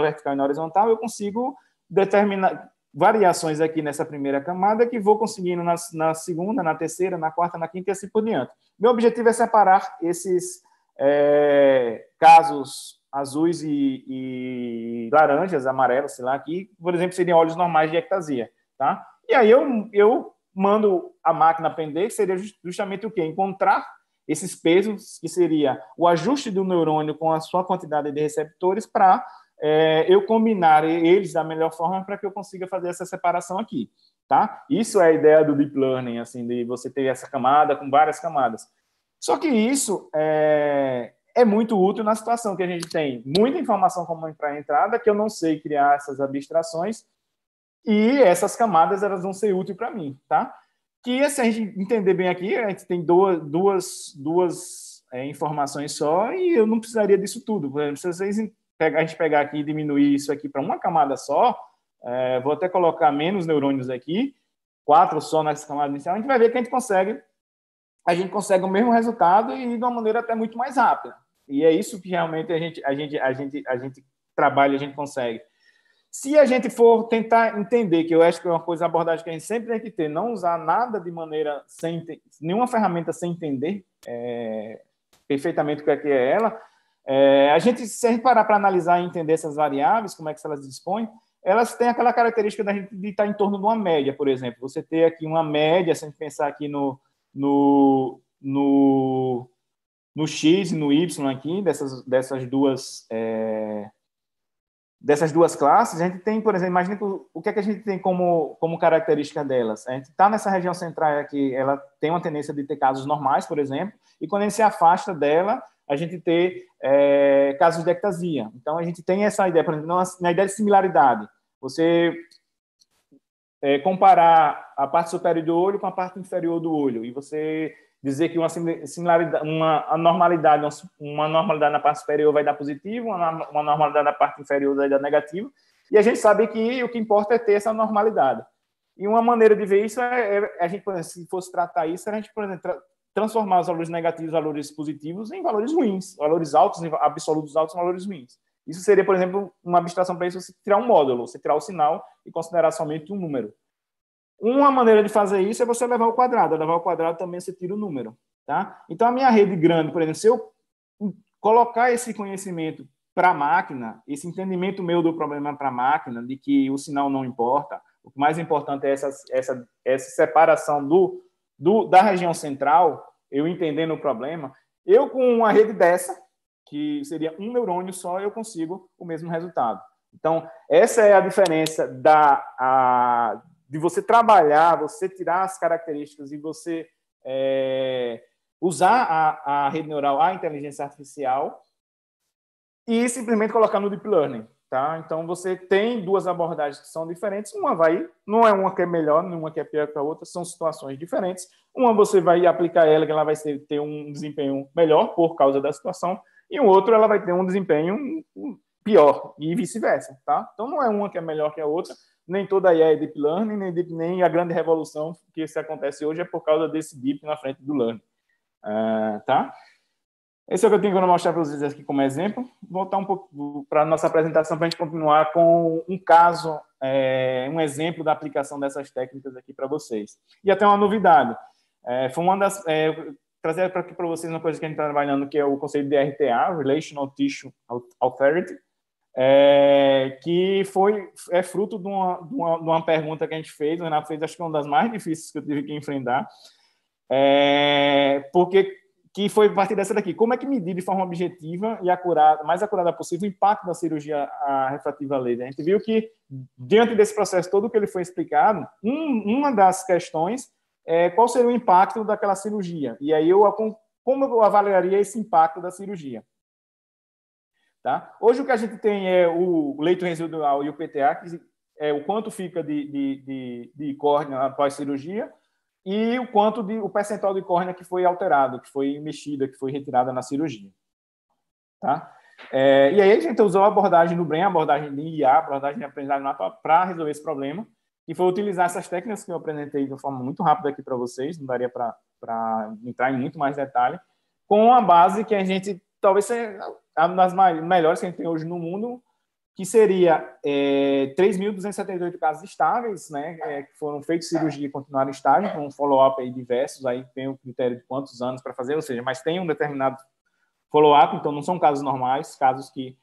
vertical e na horizontal, eu consigo determinar variações aqui nessa primeira camada que vou conseguindo na segunda, na terceira, na quarta, na quinta e assim por diante. Meu objetivo é separar esses casos azuis e laranjas, amarelos, sei lá, que, por exemplo, seriam olhos normais de ectasia, tá? E aí eu mando a máquina aprender, que seria justamente o quê? Encontrar esses pesos, que seria o ajuste do neurônio com a sua quantidade de receptores para eu combinar eles da melhor forma para que eu consiga fazer essa separação aqui, tá? Isso é a ideia do Deep Learning, assim, de você ter essa camada com várias camadas. Só que isso é muito útil na situação que a gente tem muita informação comum para a entrada, que eu não sei criar essas abstrações, e essas camadas elas vão ser úteis para mim, tá? Que, se a gente entender bem aqui, a gente tem duas informações só, e eu não precisaria disso tudo. Por exemplo, se a gente pegar aqui e diminuir isso aqui para uma camada só, vou até colocar menos neurônios aqui, 4 só nessa camada inicial, a gente vai ver que a gente consegue o mesmo resultado e de uma maneira até muito mais rápida. E é isso que realmente a gente trabalha, a gente consegue. Se a gente for tentar entender, que eu acho que é uma coisa, abordagem que a gente sempre tem que ter, não usar nada de maneira nenhuma ferramenta sem entender perfeitamente o que é ela, se a gente parar para analisar e entender essas variáveis, como é que elas dispõem, elas têm aquela característica da gente de estar em torno de uma média, por exemplo. Você ter aqui uma média, se a gente pensar aqui no X e no Y aqui, dessas duas classes, a gente tem, por exemplo, imagina o que é que a gente tem como característica delas. A gente está nessa região central aqui, ela tem uma tendência de ter casos normais, por exemplo, e quando a gente se afasta dela, a gente tem casos de ectasia. Então, a gente tem essa ideia, por exemplo, na ideia de similaridade. Você comparar a parte superior do olho com a parte inferior do olho, e você dizer que uma similaridade, uma normalidade na parte superior vai dar positivo, uma normalidade na parte inferior vai dar negativo, e a gente sabe que o que importa é ter essa normalidade. E uma maneira de ver isso a gente, por exemplo, se fosse tratar isso, a gente, por exemplo, transformar os valores negativos, valores positivos, em valores ruins, valores altos, absolutos altos, em valores ruins. Isso seria, por exemplo, uma abstração para isso, você tirar um módulo, você tirar o sinal e considerar somente um número. Uma maneira de fazer isso é você levar ao quadrado. Levar ao quadrado também você tira o número. Tá? Então, a minha rede grande, por exemplo, se eu colocar esse conhecimento para a máquina, esse entendimento meu do problema para a máquina, de que o sinal não importa, o que mais importante é essa separação da região central, eu entendendo o problema, eu com uma rede dessa, que seria um neurônio só, eu consigo o mesmo resultado. Então, essa é a diferença de você trabalhar, você tirar as características e você usar a rede neural, a inteligência artificial, e simplesmente colocar no Deep Learning. Tá? Então, você tem duas abordagens que são diferentes. Não é uma que é melhor, nenhuma que é pior que a outra, são situações diferentes. Uma você vai aplicar ela, que ela vai ter um desempenho melhor por causa da situação, e o outro ela vai ter um desempenho pior, e vice-versa. Tá? Então, não é uma que é melhor que a outra, nem toda IA é Deep Learning, nem a grande revolução que se acontece hoje é por causa desse Deep na frente do Learning. Tá? Esse é o que eu tenho que mostrar para vocês aqui como exemplo. Vou voltar um pouco para a nossa apresentação para a gente continuar com um caso, um exemplo da aplicação dessas técnicas aqui para vocês. E até uma novidade. Foi uma das... trazer aqui para vocês uma coisa que a gente está trabalhando, que é o conceito de RTA, Relational Tissue Authority, que é fruto de uma pergunta que a gente fez. O Renato fez, acho que uma das mais difíceis que eu tive que enfrentar, porque que foi a partir dessa daqui. Como é que medir de forma objetiva e mais acurada possível o impacto da cirurgia refrativa laser? A gente viu que, diante desse processo todo que ele foi explicado, uma das questões é qual seria o impacto daquela cirurgia. E aí, como eu avaliaria esse impacto da cirurgia? Tá? Hoje, o que a gente tem é o leito residual e o PTA, que é o quanto fica de córnea após cirurgia, e o percentual de córnea que foi alterado, que foi mexida, que foi retirada na cirurgia. Tá? E aí a gente usou a abordagem do Brain, a abordagem de IA, a abordagem de aprendizagem para resolver esse problema, e foi utilizar essas técnicas que eu apresentei de uma forma muito rápida aqui para vocês, não daria para entrar em muito mais detalhe, com a base que a gente, talvez seja uma das melhores que a gente tem hoje no mundo, que seria 3.278 casos estáveis, né, que foram feitos cirurgia e continuaram estágio, com um follow-up aí diversos, aí tem o critério de quantos anos para fazer, ou seja, mas tem um determinado follow-up, então não são casos normais, casos que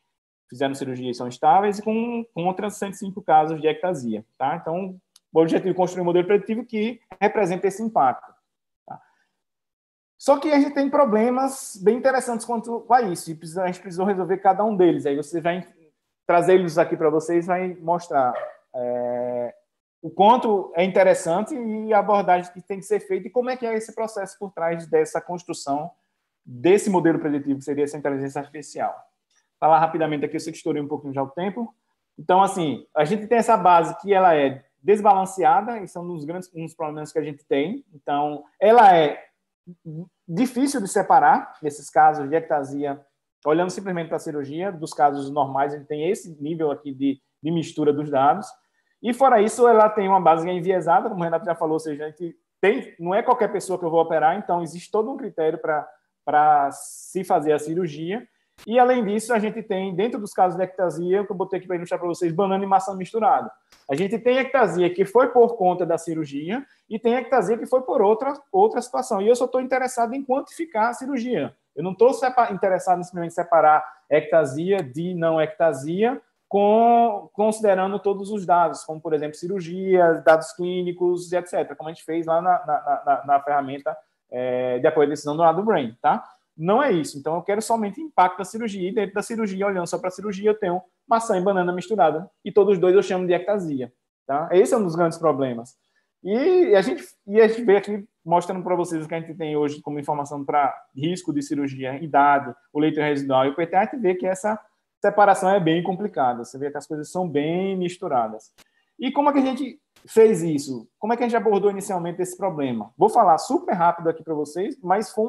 fizeram cirurgia e são estáveis, e com contra 105 casos de ectasia. Tá? Então, o objetivo é construir um modelo preditivo que representa esse impacto. Tá? Só que a gente tem problemas bem interessantes quanto a isso, e a gente precisou resolver cada um deles. Aí você vai trazer eles aqui para vocês, vai mostrar o quanto é interessante e a abordagem que tem que ser feita e como é que é esse processo por trás dessa construção desse modelo preditivo, que seria essa inteligência artificial. Falar rapidamente aqui, eu sei que estourei um pouquinho já o tempo. Então, assim, a gente tem essa base que ela é desbalanceada, e são um dos problemas que a gente tem. Então, ela é difícil de separar esses casos de ectasia, olhando simplesmente para a cirurgia. Dos casos normais, a gente tem esse nível aqui de mistura dos dados. E, fora isso, ela tem uma base enviesada, como o Renato já falou, ou seja, a gente não é qualquer pessoa que eu vou operar, então existe todo um critério para se fazer a cirurgia. E, além disso, a gente tem, dentro dos casos de ectasia, que eu botei aqui para ilustrar para vocês, banana e maçã misturado. A gente tem ectasia que foi por conta da cirurgia e tem ectasia que foi por outra situação. E eu só estou interessado em quantificar a cirurgia. Eu não estou interessado em simplesmente separar ectasia de não ectasia, considerando todos os dados, como, por exemplo, cirurgia, dados clínicos, etc., como a gente fez lá na ferramenta de apoio à decisão do lado do Brain, tá? Não é isso. Então, eu quero somente impacto da cirurgia, e dentro da cirurgia, olhando só para a cirurgia, eu tenho maçã e banana misturada, e todos os dois eu chamo de ectasia, tá? Esse é um dos grandes problemas. E a gente vê aqui, mostrando para vocês o que a gente tem hoje como informação para risco de cirurgia, idade, o leito residual e o PTA, a gente vê que essa separação é bem complicada. Você vê que as coisas são bem misturadas. E como é que a gente fez isso? Como é que a gente abordou inicialmente esse problema? Vou falar super rápido aqui para vocês, mas foi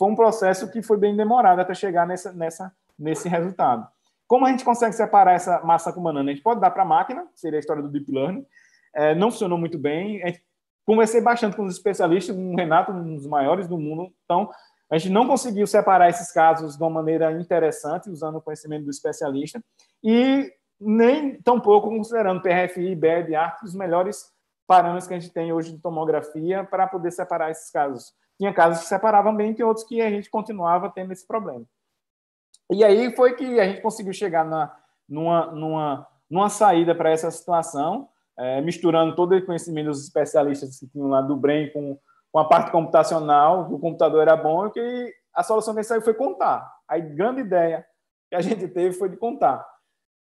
um processo que foi bem demorado até chegar nesse resultado. Como a gente consegue separar essa massa com banana? A gente pode dar para a máquina, seria a história do Deep Learning, não funcionou muito bem. A gente conversei bastante com os especialistas, o Renato, um dos maiores do mundo, então a gente não conseguiu separar esses casos de uma maneira interessante, usando o conhecimento do especialista, e nem tampouco considerando PRFI, BED, ARC, os melhores parâmetros que a gente tem hoje de tomografia para poder separar esses casos. Tinha casos que separavam bem, tem outros que a gente continuava tendo esse problema. E aí foi que a gente conseguiu chegar numa saída para essa situação, misturando todo o conhecimento dos especialistas que tinham lá do Brain com a parte computacional, que o computador era bom, e que a solução que saiu foi contar. A grande ideia que a gente teve foi de contar,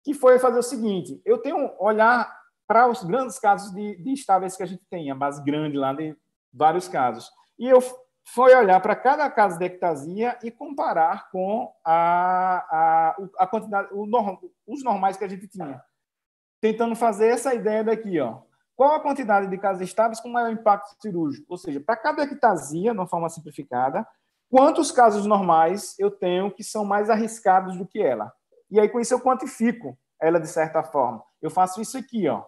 que foi fazer o seguinte: eu tenho olhar para os grandes casos de estáveis que a gente tem, a base grande lá de vários casos. E eu fui olhar para cada caso de ectasia e comparar com a quantidade, os normais que a gente tinha. Tentando fazer essa ideia daqui, ó. Qual a quantidade de casos estáveis com maior impacto cirúrgico? Ou seja, para cada ectasia, de uma forma simplificada, quantos casos normais eu tenho que são mais arriscados do que ela? E aí, com isso, eu quantifico ela de certa forma. Eu faço isso aqui, ó,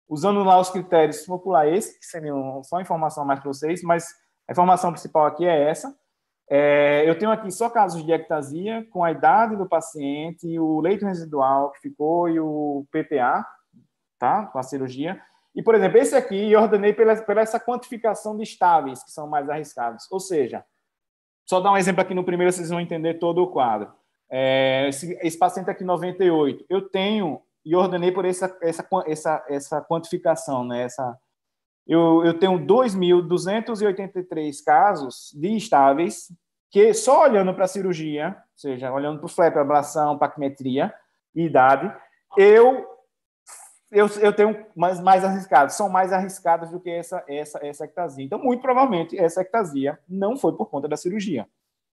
usando lá os critérios populares, que seriam só informação a mais para vocês, mas a informação principal aqui é essa. Eu tenho aqui só casos de ectasia, com a idade do paciente, o leito residual que ficou e o PTA, tá? Com a cirurgia. E, por exemplo, esse aqui eu ordenei pela essa quantificação de estáveis, que são mais arriscados. Ou seja, só dar um exemplo aqui no primeiro, vocês vão entender todo o quadro. Esse paciente aqui, 98, eu tenho e ordenei por essa quantificação, né? Eu tenho 2.283 casos de estáveis que, só olhando para a cirurgia, ou seja, olhando para o flap, ablação, paquimetria e idade, eu tenho mais arriscados, são mais arriscados do que essa ectasia. Então, muito provavelmente, essa ectasia não foi por conta da cirurgia.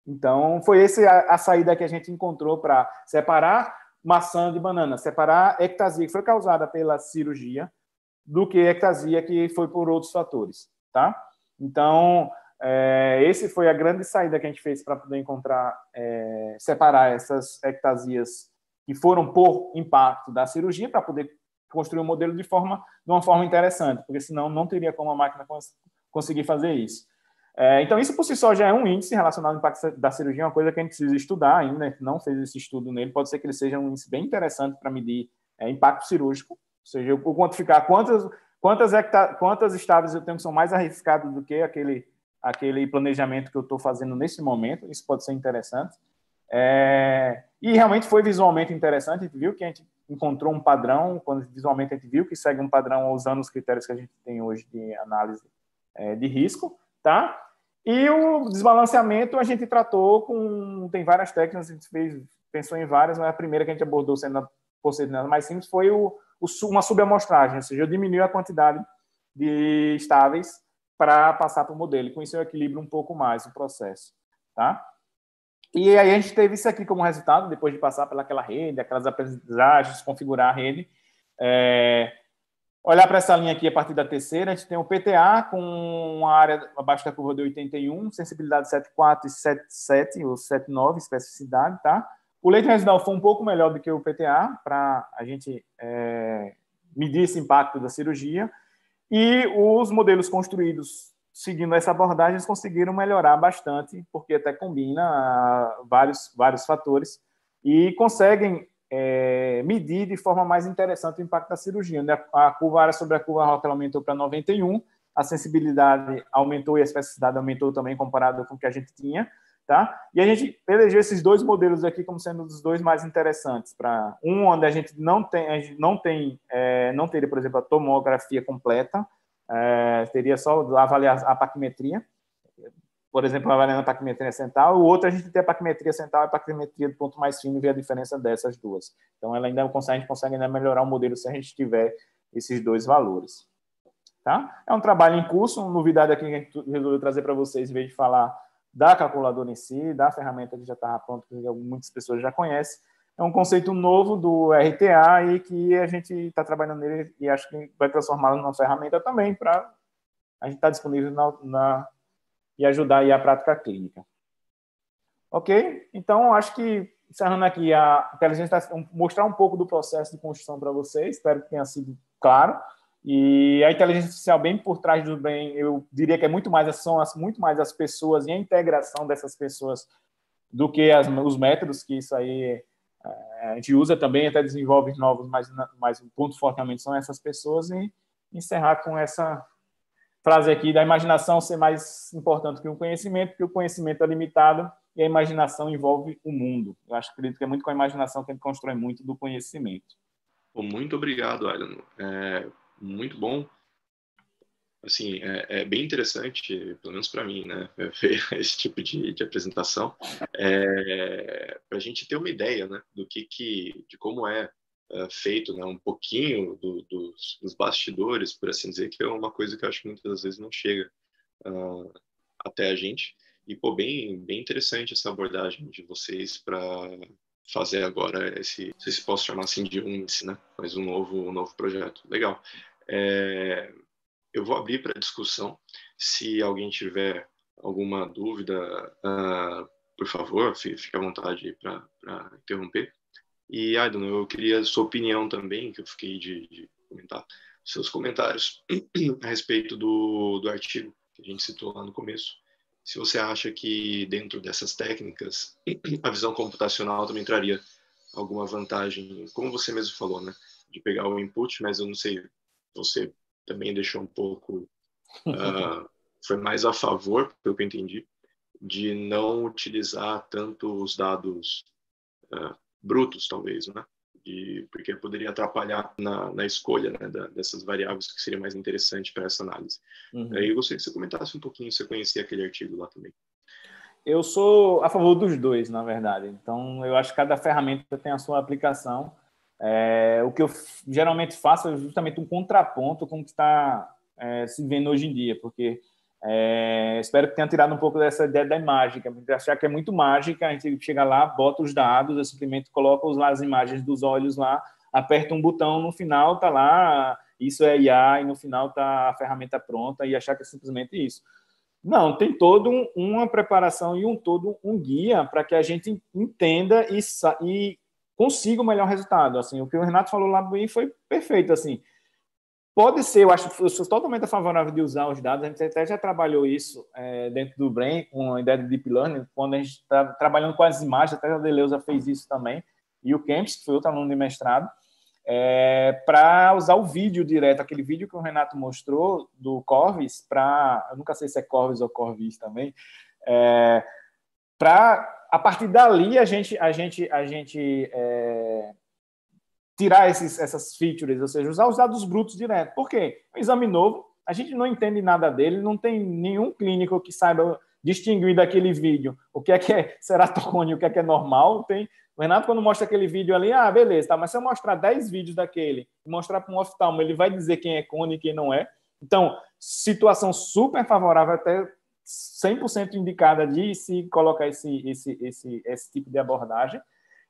Então, foi essa a saída que a gente encontrou para separar maçã de banana, separar ectasia que foi causada pela cirurgia do que ectasia que foi por outros fatores, tá? Então, esse foi a grande saída que a gente fez para poder encontrar, separar essas ectasias que foram por impacto da cirurgia, para poder construir um modelo de uma forma interessante, porque senão não teria como a máquina conseguir fazer isso. Então, isso por si só já é um índice relacionado ao impacto da cirurgia, uma coisa que a gente precisa estudar ainda, a gente não fez esse estudo nele, pode ser que ele seja um índice bem interessante para medir impacto cirúrgico, ou seja, eu quantificar quantas estáveis eu tenho que são mais arriscados do que aquele planejamento que eu estou fazendo nesse momento, isso pode ser interessante. E realmente foi visualmente interessante, a gente viu que a gente encontrou um padrão, quando visualmente a gente viu que segue um padrão usando os critérios que a gente tem hoje de análise de risco, tá? E o desbalanceamento a gente tratou tem várias técnicas, a gente pensou em várias, mas a primeira que a gente abordou, por ser mais simples, foi uma subamostragem, ou seja, eu diminui a quantidade de estáveis para passar para o modelo, e com isso eu equilibro um pouco mais o processo, tá? E aí a gente teve isso aqui como resultado, depois de passar pelaquela rede, aquelas aprendizagens, configurar a rede. Olhar para essa linha aqui a partir da terceira, a gente tem o PTA com uma área abaixo da curva de 81, sensibilidade 7,4 e 7,7 ou 7,9, especificidade, tá? O leito residual foi um pouco melhor do que o PTA, para a gente medir esse impacto da cirurgia. E os modelos construídos seguindo essa abordagem, eles conseguiram melhorar bastante, porque até combina vários fatores e conseguem medir de forma mais interessante o impacto da cirurgia. A área sobre a curva Rocker aumentou para 91, a sensibilidade aumentou e a especificidade aumentou também comparado com o que a gente tinha, tá? E a gente elegeu esses dois modelos aqui como sendo os dois mais interessantes, para onde a gente não teria, por exemplo, a tomografia completa, teria só avaliar a paquimetria, por exemplo, avaliando a paquimetria central, o outro a gente tem a paquimetria central e a paquimetria do ponto mais fino e ver a diferença dessas duas. Então, a gente consegue ainda melhorar o modelo se a gente tiver esses dois valores. Tá? É um trabalho em curso, uma novidade aqui que a gente resolveu trazer para vocês, em vez de falar da calculadora em si, da ferramenta que já estava pronta, que muitas pessoas já conhecem, é um conceito novo do RTA e que a gente está trabalhando nele e acho que vai transformá-lo numa ferramenta também para a gente estar disponível e ajudar aí a prática clínica. Ok? Então, acho que, encerrando aqui a inteligência, mostrar um pouco do processo de construção para vocês, espero que tenha sido claro. E a inteligência artificial, bem por trás do bem, eu diria que é muito mais as pessoas e a integração dessas pessoas do que os métodos, que isso aí a gente usa também, até desenvolve novos, mas o ponto forte realmente são essas pessoas. E encerrar com essa frase aqui da imaginação ser mais importante que o conhecimento, porque o conhecimento é limitado e a imaginação envolve o mundo. Eu acredito que é muito com a imaginação que a gente constrói muito do conhecimento. Muito obrigado, Alan. Muito bom. Assim, é bem interessante, pelo menos para mim, né, ver esse tipo de apresentação, para a gente ter uma ideia, né, de como é feito, né, um pouquinho dos bastidores, por assim dizer, que é uma coisa que eu acho que muitas vezes não chega até a gente. E, pô, bem interessante essa abordagem de vocês para fazer agora não sei se posso chamar assim de índice, né, mas um novo projeto. Legal. Eu vou abrir para discussão. Se alguém tiver alguma dúvida, por favor, fique à vontade para interromper. E, Aidan, eu queria a sua opinião também, que eu fiquei de comentar, seus comentários a respeito do artigo que a gente citou lá no começo. Se você acha que dentro dessas técnicas, a visão computacional também traria alguma vantagem, como você mesmo falou, né? De pegar o input, mas eu não sei, você também deixou um pouco, foi mais a favor, pelo que eu entendi, de não utilizar tanto os dados brutos, talvez, né? Porque poderia atrapalhar na escolha, né, dessas variáveis que seria mais interessante para essa análise. Aí eu gostaria que você comentasse um pouquinho, se você conhecia aquele artigo lá também. Eu sou a favor dos dois, na verdade. Então, eu acho que cada ferramenta tem a sua aplicação. O que eu geralmente faço é justamente um contraponto com o que está se vendo hoje em dia, porque espero que tenha tirado um pouco dessa ideia da mágica, porque achar que é muito mágica, a gente chega lá, bota os dados, eu simplesmente coloco as imagens dos olhos lá, aperta um botão, no final está lá, isso é IA, e no final está a ferramenta pronta, e achar que é simplesmente isso. Não, tem toda uma preparação e todo um guia para que a gente entenda e consiga o melhor resultado. Assim, o que o Renato falou lá bem foi perfeito. Assim, pode ser, eu sou totalmente favorável de usar os dados. A gente até já trabalhou isso dentro do Brain, com a ideia de Deep Learning, quando a gente está trabalhando com as imagens, até a Deleuza fez isso também, e o Kempis, que foi outro aluno de mestrado, para usar o vídeo direto, aquele vídeo que o Renato mostrou do Corvis, eu nunca sei se é Corvis ou Corvis também, para a partir dali a gente tirar essas features, ou seja, usar os dados brutos direto. Por quê? Um exame novo, a gente não entende nada dele, não tem nenhum clínico que saiba distinguir daquele vídeo o que é ceratocone, o que é normal. O Renato, quando mostra aquele vídeo ali, beleza, tá, mas se eu mostrar 10 vídeos daquele e mostrar para um oftalmo, ele vai dizer quem é cone e quem não é. Então, situação super favorável, até 100% indicada de se colocar esse tipo de abordagem.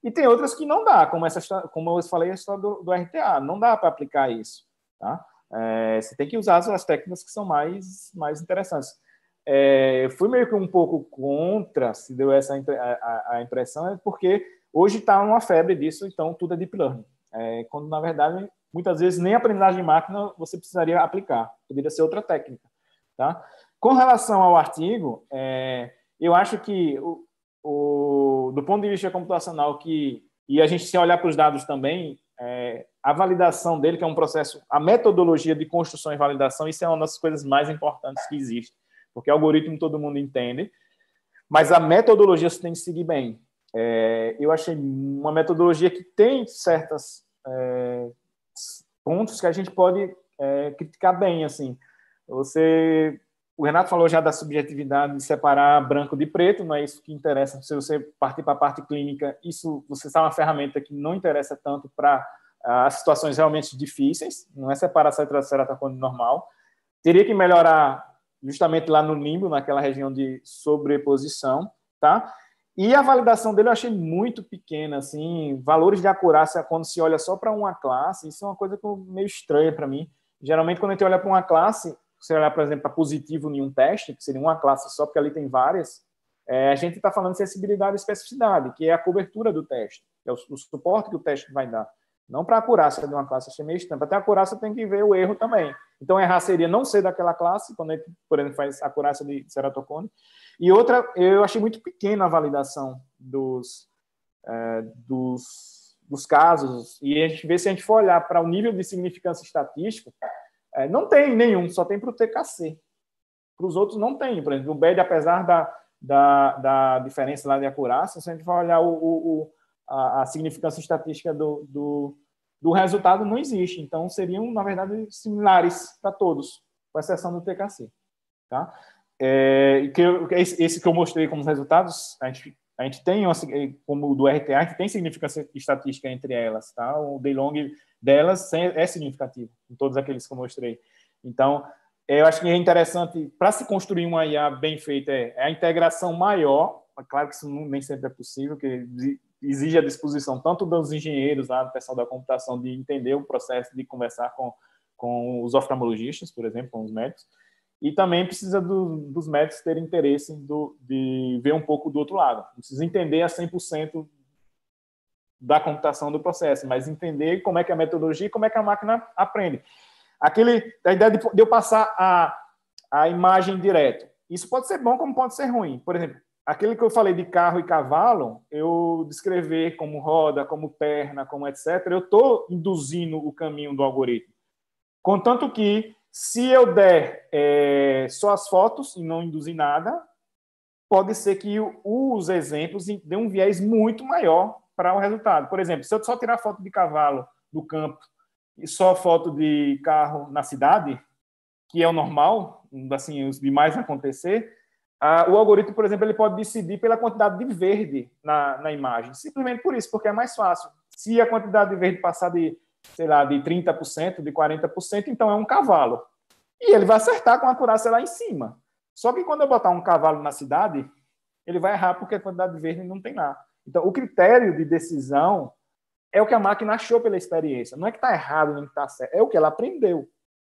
E tem outras que não dá, como eu falei, a história do RTA, não dá para aplicar isso. Tá? Você tem que usar as técnicas que são mais interessantes. Eu fui meio que um pouco contra, se deu essa a impressão, porque hoje está uma febre disso, então tudo é deep learning. Quando, na verdade, muitas vezes nem aprendizagem de máquina você precisaria aplicar, poderia ser outra técnica. Tá? Com relação ao artigo, eu acho que, do ponto de vista computacional, e a gente se olhar para os dados também, a validação dele, que é um processo, a metodologia de construção e validação, isso é uma das coisas mais importantes que existe, porque algoritmo todo mundo entende, mas a metodologia você tem que seguir bem. Eu achei uma metodologia que tem certos pontos que a gente pode criticar bem. Assim. O Renato falou já da subjetividade de separar branco de preto, não é isso que interessa. Se você partir para a parte clínica, você está uma ferramenta que não interessa tanto para as situações realmente difíceis, não é separar ceratocone normal. Teria que melhorar justamente lá no limbo, naquela região de sobreposição, tá? E a validação dele eu achei muito pequena, assim, valores de acurácia quando se olha só para uma classe, isso é uma coisa meio estranha para mim. Geralmente, quando a gente olha para uma classe, se olhar, por exemplo, para positivo em um teste, que seria uma classe só, porque ali tem várias, a gente está falando de sensibilidade e especificidade, que é a cobertura do teste, é o suporte que o teste vai dar. Não para a acurácia de uma classe, achei meio estranho. Para ter acurácia tem que ver o erro também. Então, errar seria não ser daquela classe, quando a gente, por exemplo, faz acurácia de ceratocone. E outra, eu achei muito pequena a validação dos casos. E a gente vê, se a gente for olhar para o nível de significância estatística, não tem nenhum, só tem para o TKC. Para os outros não tem. Por exemplo, o BED, apesar da diferença lá de acurácia, se a gente for olhar a significância estatística do resultado, não existe. Então, seriam, na verdade, similares para todos, com exceção do TKC. Tá? Esse que eu mostrei como resultados, a gente tem, como o do RTA, a gente tem significância estatística entre elas. Tá? O DeLong delas é significativo, em todos aqueles que eu mostrei. Então, eu acho que é interessante, para se construir uma IA bem feita, a integração maior. Claro que isso nem sempre é possível, que exige a disposição tanto dos engenheiros, lá, do pessoal da computação, de entender o processo, de conversar com os oftalmologistas, por exemplo, com os médicos, e também precisa dos médicos terem interesse de ver um pouco do outro lado. Não precisa entender a 100% da computação do processo, mas entender como é que é a metodologia e como é que a máquina aprende. A ideia de eu passar a imagem direto. Isso pode ser bom, como pode ser ruim. Por exemplo, aquele que eu falei de carro e cavalo, eu descrever como roda, como perna, como etc., eu estou induzindo o caminho do algoritmo. Contanto que, se eu der só as fotos e não induzir nada, pode ser que os exemplos dêem um viés muito maior para o resultado. Por exemplo, se eu só tirar foto de cavalo do campo e só foto de carro na cidade, que é o normal, assim, os demais acontecer, o algoritmo, por exemplo, ele pode decidir pela quantidade de verde na imagem. Simplesmente por isso, porque é mais fácil. Se a quantidade de verde passar de 30%, de 40%, então é um cavalo. E ele vai acertar com a acurácia lá em cima. Só que quando eu botar um cavalo na cidade, ele vai errar porque a quantidade de verde não tem lá. Então, o critério de decisão é o que a máquina achou pela experiência. Não é que está errado nem que está certo, é o que ela aprendeu.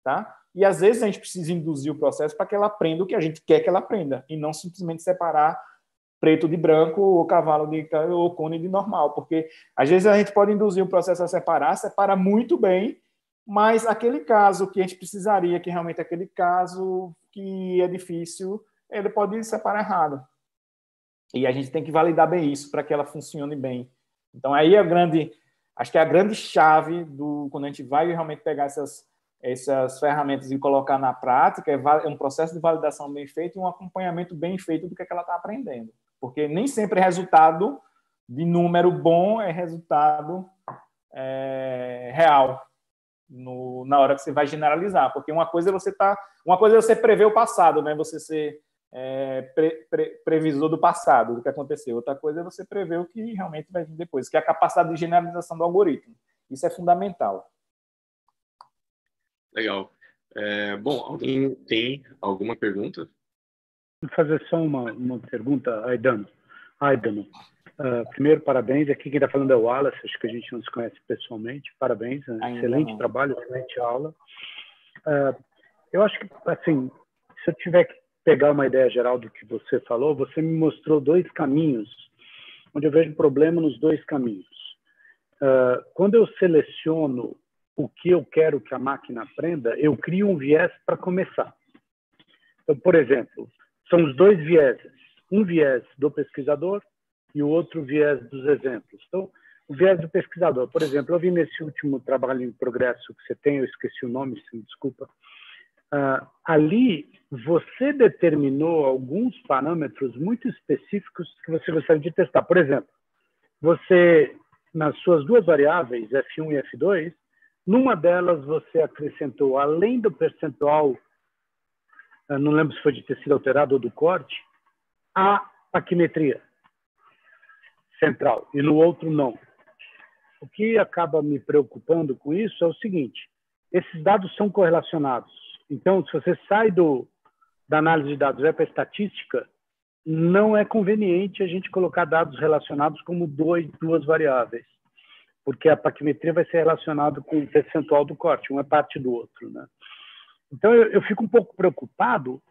Tá? E, às vezes, a gente precisa induzir o processo para que ela aprenda o que a gente quer que ela aprenda, e não simplesmente separar preto de branco ou cavalo ou cone de normal, porque, às vezes, a gente pode induzir o processo a separa muito bem, mas aquele caso que a gente precisaria, que realmente é aquele caso que é difícil, ele pode separar errado. E a gente tem que validar bem isso para que ela funcione bem. Então, aí acho que é a grande chave quando a gente vai realmente pegar essas ferramentas e colocar na prática, é um processo de validação bem feito e um acompanhamento bem feito do que ela está aprendendo. Porque nem sempre resultado de número bom é resultado real na hora que você vai generalizar. Porque uma coisa é você prever o passado, né? Você ser previsor do passado, do que aconteceu. Outra coisa é você prever o que realmente vai vir depois, que é a capacidade de generalização do algoritmo. Isso é fundamental. Legal. Bom, alguém tem alguma pergunta? Vou fazer só uma pergunta, Aidano. Primeiro, parabéns. Aqui quem está falando é o Wallace, acho que a gente não se conhece pessoalmente. Parabéns, excelente trabalho, excelente aula. Eu acho que, assim, se eu tiver que pegar uma ideia geral do que você falou, você me mostrou dois caminhos, onde eu vejo problema nos dois caminhos. Quando eu seleciono o que eu quero que a máquina aprenda, eu crio um viés para começar. Então, por exemplo, são os dois vieses. Um viés do pesquisador e o outro viés dos exemplos. Então, o viés do pesquisador, por exemplo, eu vi nesse último trabalho em progresso que você tem, eu esqueci o nome, se me desculpa, ali você determinou alguns parâmetros muito específicos que você gostaria de testar. Por exemplo, você, nas suas duas variáveis, F1 e F2, numa delas você acrescentou, além do percentual, não lembro se foi de tecido alterado ou do corte, a paquimetria central, e no outro não. O que acaba me preocupando com isso é o seguinte: esses dados são correlacionados. Então, se você sai da análise de dados e vai para a estatística, não é conveniente a gente colocar dados relacionados como duas variáveis, porque a paquimetria vai ser relacionada com o percentual do corte, um é parte do outro, né? Então, eu fico um pouco preocupado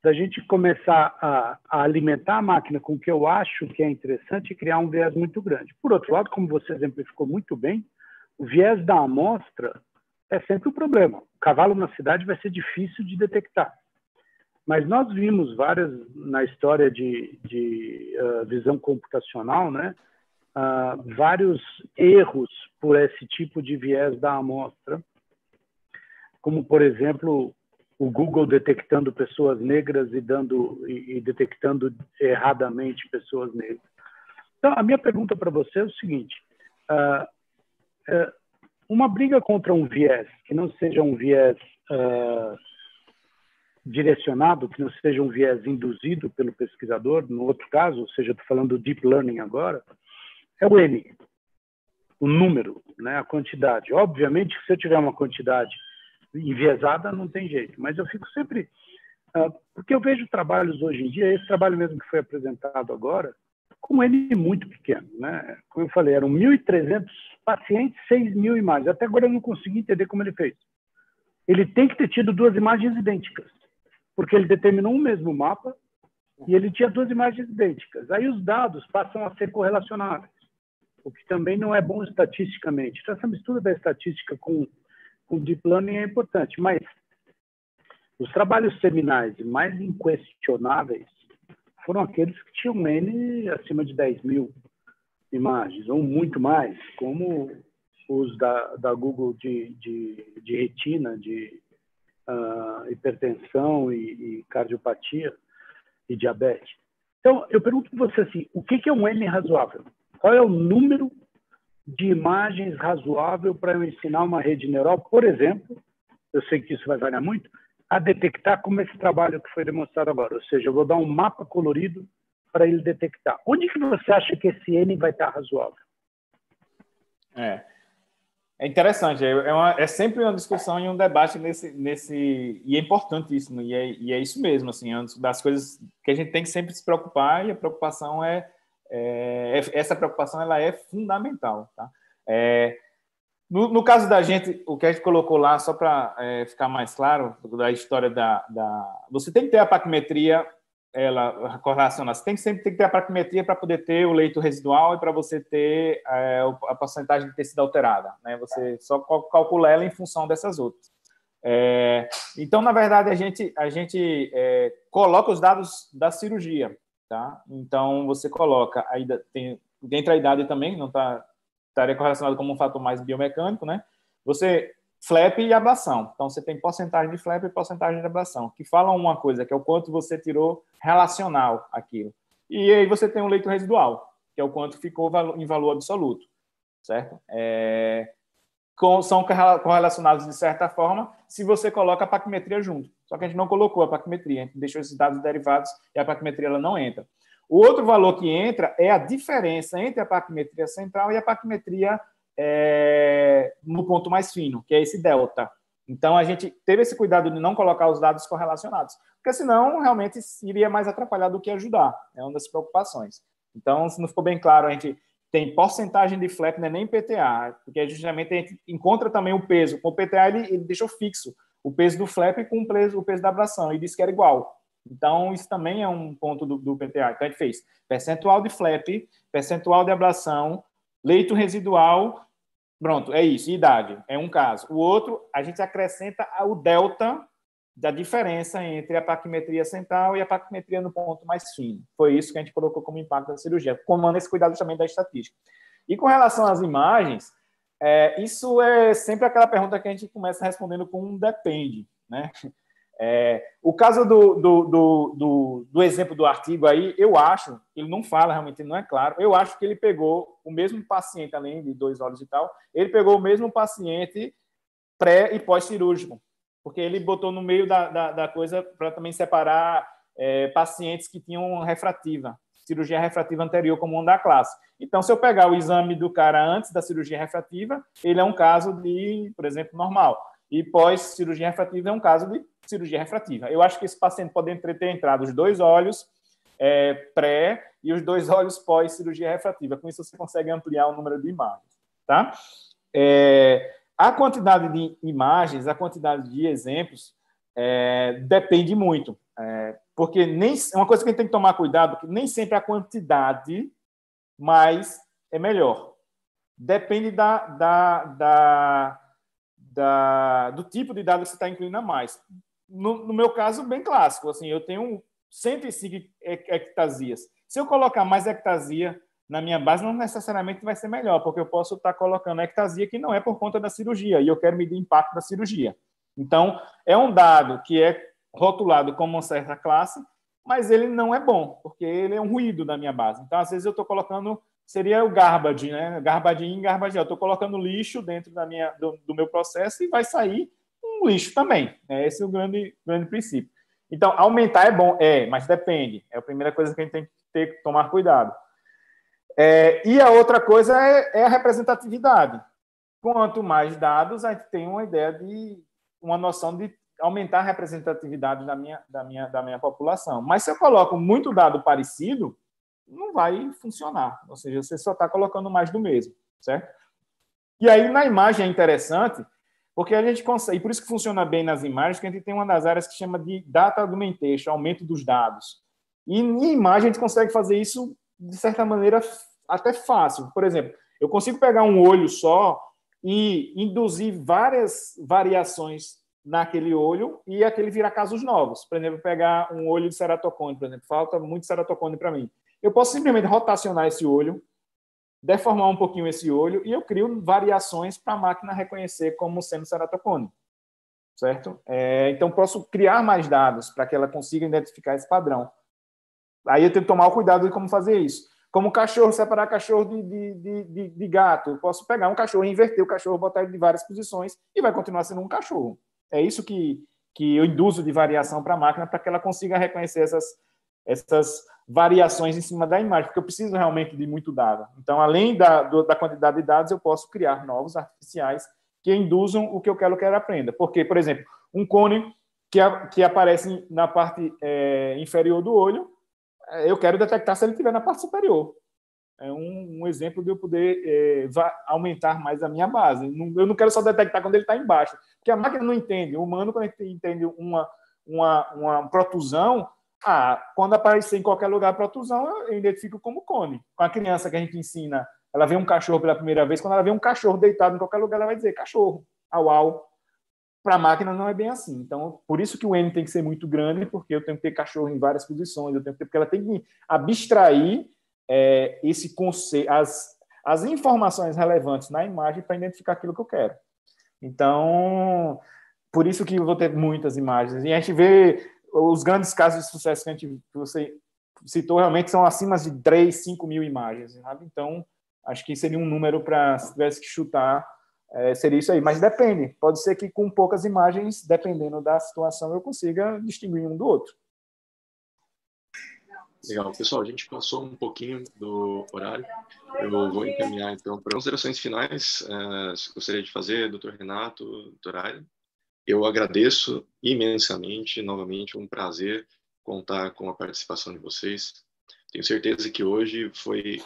da gente começar a alimentar a máquina com o que eu acho que é interessante e criar um viés muito grande. Por outro lado, como você exemplificou muito bem, o viés da amostra é sempre o problema. O cavalo na cidade vai ser difícil de detectar. Mas nós vimos várias, na história de visão computacional, né, vários erros por esse tipo de viés da amostra, como, por exemplo, o Google detectando pessoas negras e detectando erradamente pessoas negras. Então, a minha pergunta para você é o seguinte: uma briga contra um viés que não seja um viés direcionado, que não seja um viés induzido pelo pesquisador, no outro caso, ou seja, estou falando do deep learning agora, é o N, o número, né, a quantidade. Obviamente, se eu tiver uma quantidade enviesada, não tem jeito, mas eu fico sempre... porque eu vejo trabalhos hoje em dia, esse trabalho mesmo que foi apresentado agora, com um N muito pequeno, né? Como eu falei, eram 1.300 pacientes, 6.000 imagens. Até agora eu não consegui entender como ele fez. Ele tem que ter tido duas imagens idênticas, porque ele determinou um mesmo mapa e ele tinha duas imagens idênticas. Aí os dados passam a ser correlacionáveis, o que também não é bom estatisticamente. Então, essa mistura da estatística com deep learning é importante, mas os trabalhos seminais mais inquestionáveis foram aqueles que tinham N acima de 10.000 imagens, ou muito mais, como os da Google de retina, de hipertensão e cardiopatia e diabetes. Então, eu pergunto para você assim, o que é um N razoável? Qual é o número de imagens razoável para eu ensinar uma rede neural, por exemplo, eu sei que isso vai variar muito, a detectar como esse trabalho que foi demonstrado agora. Ou seja, eu vou dar um mapa colorido para ele detectar. Onde que você acha que esse N vai estar razoável? É interessante. É sempre uma discussão e um debate e é importante isso, né? E é isso mesmo, assim, uma das coisas que a gente tem que sempre se preocupar, e a preocupação essa preocupação ela é fundamental, tá? No caso da gente, o que a gente colocou lá, só para ficar mais claro, da história você tem que ter a paquimetria, ela correlaciona, você sempre tem que ter a paquimetria para poder ter o leito residual e para você ter a porcentagem de tecido alterada, né? Você só calcula ela em função dessas outras. Então, na verdade, a gente coloca os dados da cirurgia, tá? Então, você coloca, dentro da idade também, não estaria correlacionado como um fator mais biomecânico, né? Você, flap e ablação. Então, você tem porcentagem de flap e porcentagem de ablação, que falam uma coisa, que é o quanto você tirou relacional aquilo. E aí você tem um leito residual, que é o quanto ficou em valor absoluto, certo? São correlacionados de certa forma se você coloca a paquimetria junto. Só que a gente não colocou a paquimetria, a gente deixou esses dados derivados e a paquimetria ela não entra. O outro valor que entra é a diferença entre a paquimetria central e a paquimetria no ponto mais fino, que é esse delta. Então, a gente teve esse cuidado de não colocar os dados correlacionados, porque senão realmente iria mais atrapalhar do que ajudar. É uma das preocupações. Então, se não ficou bem claro, a gente tem porcentagem de flap, não é nem PTA, porque justamente a gente encontra também o peso. Com o PTA, ele deixou fixo o peso do flap com o peso da abração, e disse que era igual. Então, isso também é um ponto do PTA. Então, a gente fez percentual de flap, percentual de ablação, leito residual, pronto, é isso, idade, é um caso. O outro, a gente acrescenta o delta da diferença entre a paquimetria central e a paquimetria no ponto mais fino. Foi isso que a gente colocou como impacto da cirurgia, comando esse cuidado também da estatística. E com relação às imagens, isso é sempre aquela pergunta que a gente começa respondendo com um depende, né? O caso do exemplo do artigo aí, eu acho, ele não fala realmente, ele não é claro, eu acho que ele pegou o mesmo paciente, além de 2 olhos e tal, ele pegou o mesmo paciente pré e pós-cirúrgico, porque ele botou no meio da coisa para também separar pacientes que tinham cirurgia refrativa anterior como um da classe. Então, se eu pegar o exame do cara antes da cirurgia refrativa, ele é um caso de, por exemplo, normal. E pós-cirurgia refrativa é um caso de cirurgia refrativa. Eu acho que esse paciente pode ter entrado os 2 olhos pré e os 2 olhos pós-cirurgia refrativa. Com isso, você consegue ampliar o número de imagens. Tá? A quantidade de imagens, a quantidade de exemplos, depende muito. Porque uma coisa que a gente tem que tomar cuidado, que nem sempre a quantidade mais é melhor. Depende do tipo de dado que você está incluindo a mais. No meu caso, bem clássico, assim, eu tenho 105 ectasias. Se eu colocar mais ectasia na minha base, não necessariamente vai ser melhor, porque eu posso estar colocando ectasia que não é por conta da cirurgia, e eu quero medir o impacto da cirurgia. Então, é um dado que é rotulado como uma certa classe, mas ele não é bom, porque ele é um ruído da minha base. Então, às vezes, eu estou colocando... Seria o garbage, né? Garbage in, garbage out. Eu estou colocando lixo dentro do meu processo e vai sair um lixo também. Esse é o grande princípio. Então, aumentar é bom? Mas depende. É a primeira coisa que a gente tem que tomar cuidado. E a outra coisa é a representatividade. Quanto mais dados, a gente tem uma noção de aumentar a representatividade da minha população. Mas se eu coloco muito dado parecido, não vai funcionar. Ou seja, você só está colocando mais do mesmo, certo? E aí, na imagem é interessante, porque a gente consegue, e por isso que funciona bem nas imagens, que a gente tem uma das áreas que chama de data augmentation, aumento dos dados. E em imagem a gente consegue fazer isso, de certa maneira, até fácil. Por exemplo, eu consigo pegar um olho só e induzir várias variações naquele olho e aquele virar casos novos. Por exemplo, pegar um olho de ceratocone, por exemplo, falta muito ceratocone para mim. Eu posso simplesmente rotacionar esse olho, deformar um pouquinho esse olho e eu crio variações para a máquina reconhecer como sendo ceratocone, certo? Então, posso criar mais dados para que ela consiga identificar esse padrão. Aí eu tenho que tomar o cuidado de como fazer isso. Como cachorro, separar cachorro de gato. Eu posso pegar um cachorro, inverter o cachorro, botar ele de várias posições e vai continuar sendo um cachorro. É isso que eu induzo de variação para a máquina para que ela consiga reconhecer essas variações em cima da imagem, porque eu preciso realmente de muito dado. Então, além da quantidade de dados, eu posso criar novos artificiais que induzam o que eu quero que ela aprenda. Porque, por exemplo, um cone que aparece na parte inferior do olho, eu quero detectar se ele estiver na parte superior. É um exemplo de eu poder aumentar mais a minha base. Eu não quero só detectar quando ele está embaixo, porque a máquina não entende. O humano, quando a gente entende uma protusão, quando aparecer em qualquer lugar a protusão, eu identifico como cone. Com a criança que a gente ensina, ela vê um cachorro pela primeira vez, quando ela vê um cachorro deitado em qualquer lugar, ela vai dizer cachorro, au. Para a máquina não é bem assim. Então, por isso que o N tem que ser muito grande, porque eu tenho que ter cachorro em várias posições, porque ela tem que abstrair esse conceito, as informações relevantes na imagem para identificar aquilo que eu quero. Então, por isso que eu vou ter muitas imagens. E a gente vê os grandes casos de sucesso que você citou realmente são acima de 3, 5 mil imagens. Sabe? Então, acho que seria um número para, se tivesse que chutar, seria isso aí. Mas depende. Pode ser que com poucas imagens, dependendo da situação, eu consiga distinguir um do outro. Legal. Pessoal, a gente passou um pouquinho do horário. Eu vou encaminhar, então, para considerações finais. Gostaria de fazer, doutor Renato, doutor Aida. Eu agradeço imensamente, novamente, um prazer contar com a participação de vocês. Tenho certeza que hoje foi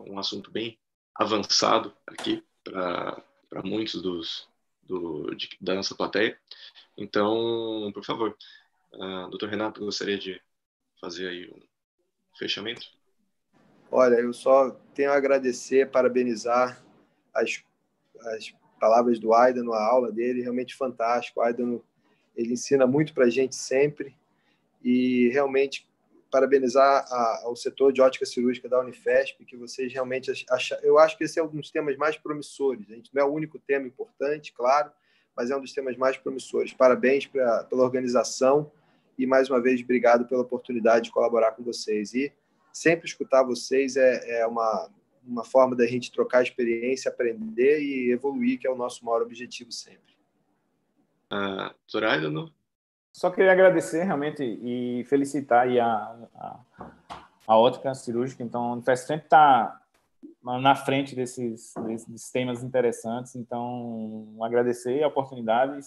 um assunto bem avançado aqui para muitos da nossa plateia. Então, por favor, doutor Renato, gostaria de fazer aí um fechamento? Olha, eu só tenho a agradecer, parabenizar as palavras do Aidan, a aula dele, realmente fantástico. O Aidan, ele ensina muito para a gente sempre e realmente parabenizar ao setor de ótica cirúrgica da Unifesp, que vocês realmente eu acho que esse é um dos temas mais promissores. A gente não é o único tema importante, claro, mas é um dos temas mais promissores. Parabéns pela organização e, mais uma vez, obrigado pela oportunidade de colaborar com vocês. E sempre escutar vocês é uma forma da gente trocar experiência, aprender e evoluir, que é o nosso maior objetivo sempre. Doutor Aida, Só queria agradecer realmente e felicitar aí a ótica cirúrgica. Então, a Unifesp sempre está na frente desses temas interessantes. Então, agradecer a oportunidade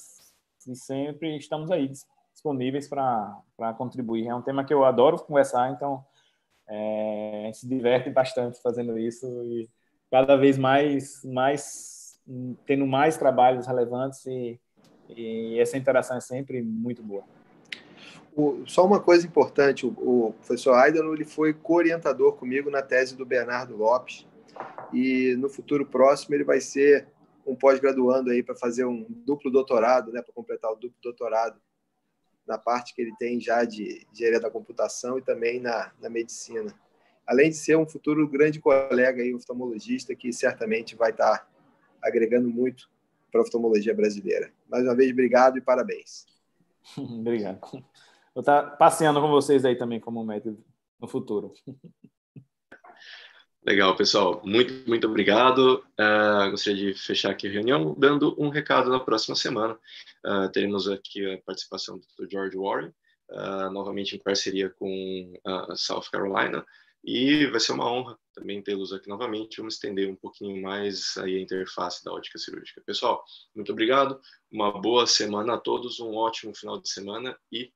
e sempre estamos aí disponíveis para contribuir. É um tema que eu adoro conversar, então A gente se diverte bastante fazendo isso e cada vez mais tendo mais trabalhos relevantes e essa interação é sempre muito boa. Só uma coisa importante, o professor Aidano, ele foi co-orientador comigo na tese do Bernardo Lopes, e no futuro próximo ele vai ser um pós-graduando aí para fazer um duplo doutorado, né, para completar o duplo doutorado na parte que ele tem já de engenharia da computação e também na medicina. Além de ser um futuro grande colega aí, oftalmologista, que certamente vai estar agregando muito para a oftalmologia brasileira. Mais uma vez, obrigado e parabéns. Obrigado. Vou estar passeando com vocês aí também como método no futuro. Legal, pessoal. Muito, muito obrigado. Gostaria de fechar aqui a reunião dando um recado na próxima semana. Teremos aqui a participação do George Warren, novamente em parceria com a South Carolina, e vai ser uma honra também tê-los aqui novamente. Vamos estender um pouquinho mais aí a interface da ótica cirúrgica. Pessoal, muito obrigado. Uma boa semana a todos, um ótimo final de semana e